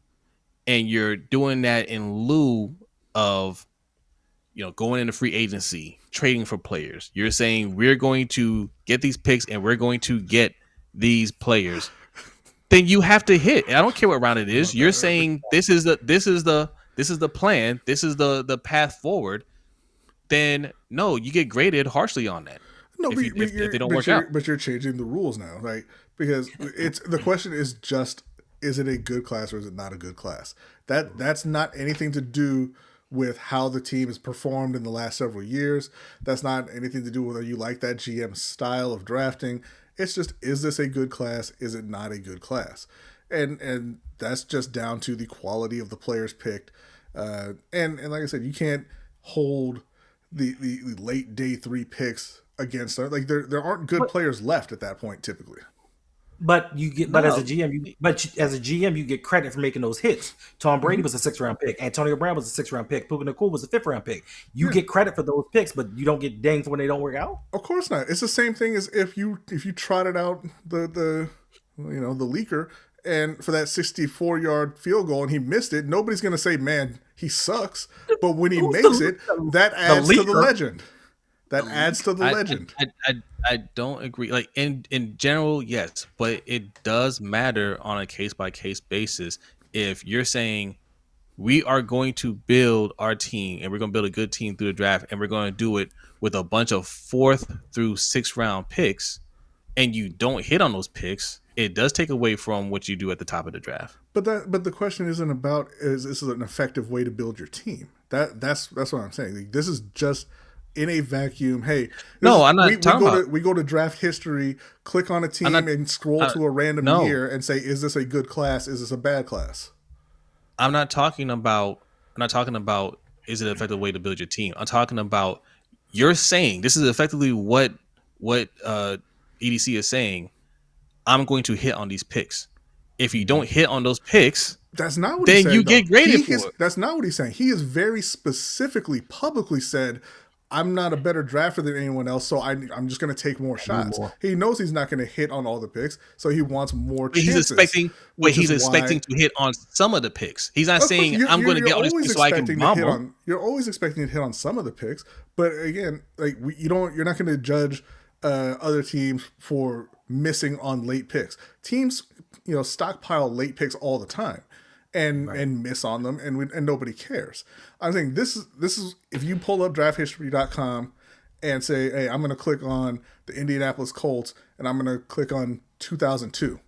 and you're doing that in lieu of, going into free agency, trading for players, you're saying we're going to get these picks and we're going to get these players, then you have to hit. I don't care what round it is. You're saying this is the plan. This is the path forward. Then no, you get graded harshly on that. No, if they don't work out. But you're changing the rules now, right? Because the question is just, is it a good class or is it not a good class? That's not anything to do with how the team has performed in the last several years. That's not anything to do with whether you like that GM style of drafting. It's just, is this a good class? Is it not a good class? And that's just down to the quality of the players picked. And like I said, you can't hold the late day 3 picks against them. Like there aren't good players left at that point typically. But you get, but as a GM, you get credit for making those hits. Tom Brady was a 6th-round pick. Antonio Brown was a 6th-round pick. Puka Nacua was a 5th-round pick. You get credit for those picks, but you don't get dinged when they don't work out. Of course not. It's the same thing as if you trotted out the leaker and for that 64-yard field goal and he missed it. Nobody's gonna say, "Man, he sucks." But when he makes it, that adds to the legend. That adds to the legend. I don't agree. Like in general, yes, but it does matter on a case by case basis. If you're saying we are going to build our team and we're going to build a good team through the draft and we're going to do it with a bunch of 4th through 6th round picks, and you don't hit on those picks, it does take away from what you do at the top of the draft. But the question isn't about is this an effective way to build your team. That's what I'm saying. Like, this is just in a vacuum. Hey, I'm not talking about. We go to draft history, click on a team, and scroll to a random year and say, is this a good class? Is this a bad class? I'm not talking about. Is it an effective way to build your team? I'm talking about. You're saying this is effectively what EDC is saying. I'm going to hit on these picks. If you don't hit on those picks, that's not what then he said, you get graded for it. That's not what he's saying. He has very specifically, publicly said, I'm not a better drafter than anyone else, so I'm just going to take more shots. He knows he's not going to hit on all the picks, so he wants more chances. He's expecting to hit on some of the picks. He's not saying I'm going to get all these picks so I can bomb them. You're always expecting to hit on some of the picks, but again, like you're not going to judge other teams for missing on late picks. Teams, stockpile late picks all the time. And miss on them, and nobody cares. I'm saying this is if you pull up drafthistory.com and say, hey, I'm going to click on the Indianapolis Colts and I'm going to click on 2002,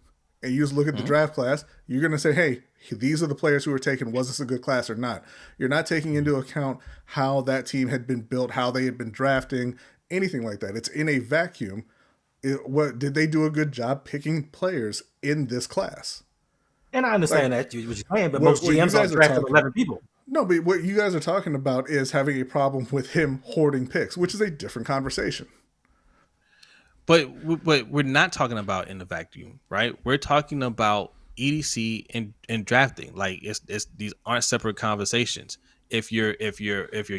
and you just look at the draft class, you're going to say, hey, these are the players who were taken. Was this a good class or not? You're not taking into account how that team had been built, how they had been drafting, anything like that. It's in a vacuum. What did they do a good job picking players in this class? And I understand that what you're saying, but most GMs are drafting 11 people. No, but what you guys are talking about is having a problem with him hoarding picks, which is a different conversation. But we're not talking about in the vacuum, right? We're talking about EDC and drafting. Like it's these aren't separate conversations. If your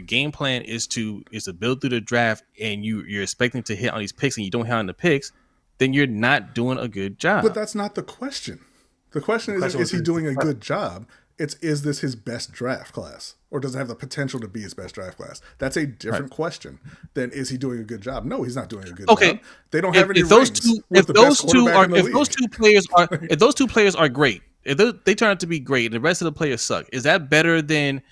game plan is to build through the draft and you're expecting to hit on these picks and you don't hit on the picks, then you're not doing a good job. But that's not the question. The question isn't, is he doing a good job? Is this his best draft class? Or does it have the potential to be his best draft class? That's a different question than is he doing a good job? No, he's not doing a good job. They don't have any rings with the best quarterback in the league. If those two players are great, if they turn out to be great and the rest of the players suck, is that better than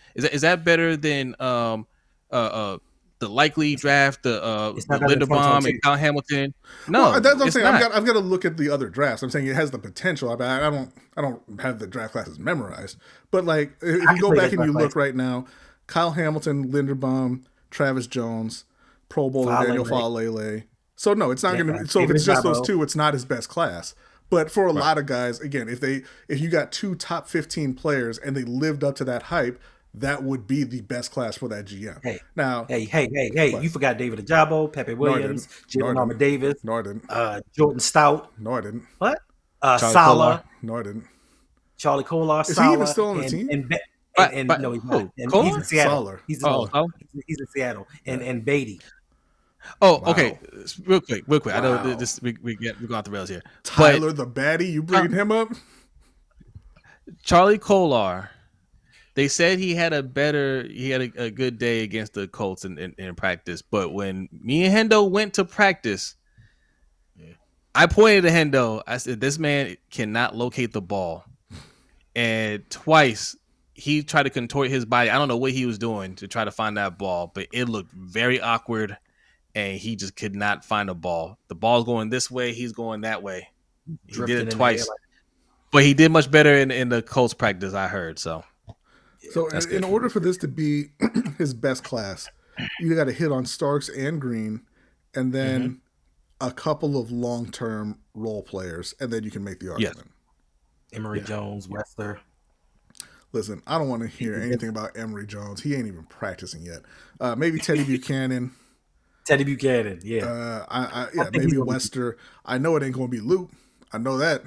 the likely draft, the Linderbaum and Kyle Hamilton? No, well, that's what I'm saying. I've got to look at the other drafts. I'm saying it has the potential. I don't have the draft classes memorized, but like if you go back and you look right now, Kyle Hamilton, Linderbaum, Travis Jones, Pro Bowler Daniel Faalele. So no, it's not going to. So if it's just those two, it's not his best class. But for a lot of guys, again, if you got 2 top 15 players and they lived up to that hype, that would be the best class for that GM. Hey, you forgot David Ajabo, Pepe Williams, Jalen Armour Davis, Jordan Stout. No, I didn't. What? Salah. No, I didn't. Charlie Kolar. Is he even still on the team? No, he's not. And he's in Seattle. He's in Seattle. And Beatty. Oh, wow. Okay. Real quick. Wow. I know this. We're going off the rails here. Tyler the Baddie, you bringing him up? Charlie Kolar. They said he had a good day against the Colts in practice, but when me and Hendo went to practice, I pointed to Hendo. I said, "This man cannot locate the ball," and twice he tried to contort his body. I don't know what he was doing to try to find that ball, but it looked very awkward, and he just could not find the ball. The ball's going this way, he's going that way. He did it twice, but he did much better in the Colts practice. I heard so. So in order for this to be his best class, you got to hit on Starks and Green, and then a couple of long-term role players, and then you can make the argument. Emory Jones, Wester. Listen, I don't want to hear anything about Emory Jones. He ain't even practicing yet. Maybe Teddy Buchanan. Yeah. Maybe Wester. I know it ain't going to be Luke. I know that.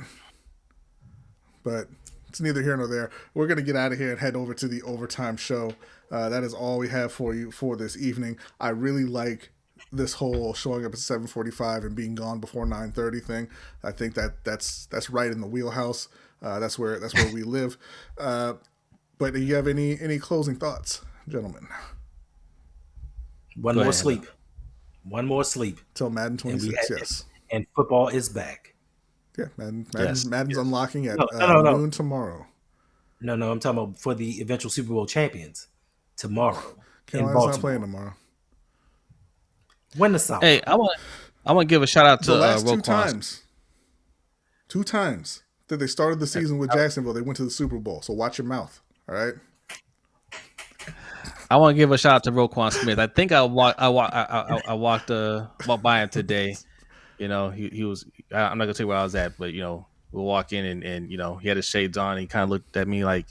But it's neither here nor there. We're going to get out of here and head over to the overtime show. That is all we have for you for this evening. I really like this whole showing up at 7:45 and being gone before 9:30 thing. I think that's right in the wheelhouse. That's where we live. But do you have any closing thoughts, gentlemen? One more sleep Till Madden 26. Yes. And football is back. Yeah, Madden's unlocking at noon tomorrow. No, I'm talking about for the eventual Super Bowl champions tomorrow. Carolina's not playing tomorrow. Win the South. Hey, I want to give a shout out to the last Roquan. Two times that they started the season with Jacksonville, they went to the Super Bowl. So watch your mouth. All right. I want to give a shout out to Roquan Smith. I think I walked by him today. You know, he was. I'm not gonna tell you where I was at, but we'll walk in and he had his shades on. And he kind of looked at me like,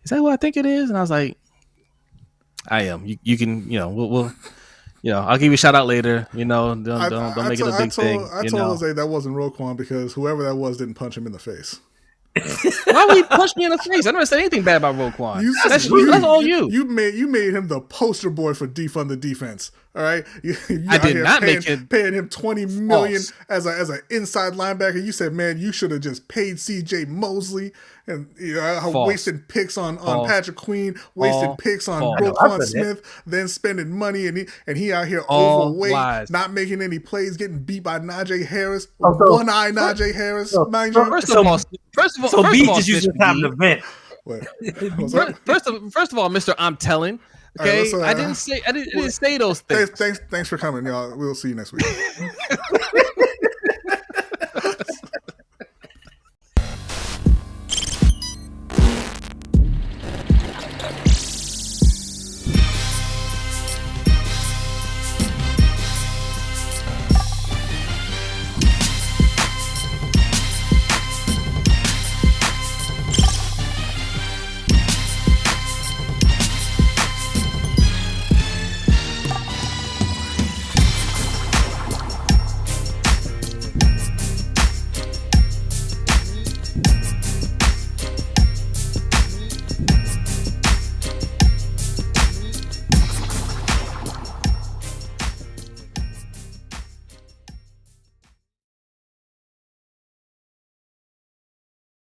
"Is that what I think it is?" And I was like, "I am." You can we'll I'll give you a shout out later. Don't make it a big thing. I told Jose that wasn't Roquan because whoever that was didn't punch him in the face. Why would he punch me in the face? I never said anything bad about Roquan. That's all you. You made him the poster boy for defund the defense. All right, I did not make him paying him $20 million as an inside linebacker. You said, man, you should have just paid C.J. Mosley and wasting picks on Patrick Queen, wasting picks on Roquan Smith, then spending money and he out here overweight, not making any plays, getting beat by Najee Harris, one-eye Najee Harris, mind you. First of all, B just used the time to vent. First of all, Mr. I'm telling. Okay, right, I didn't say those things. Thanks for coming, y'all. We'll see you next week.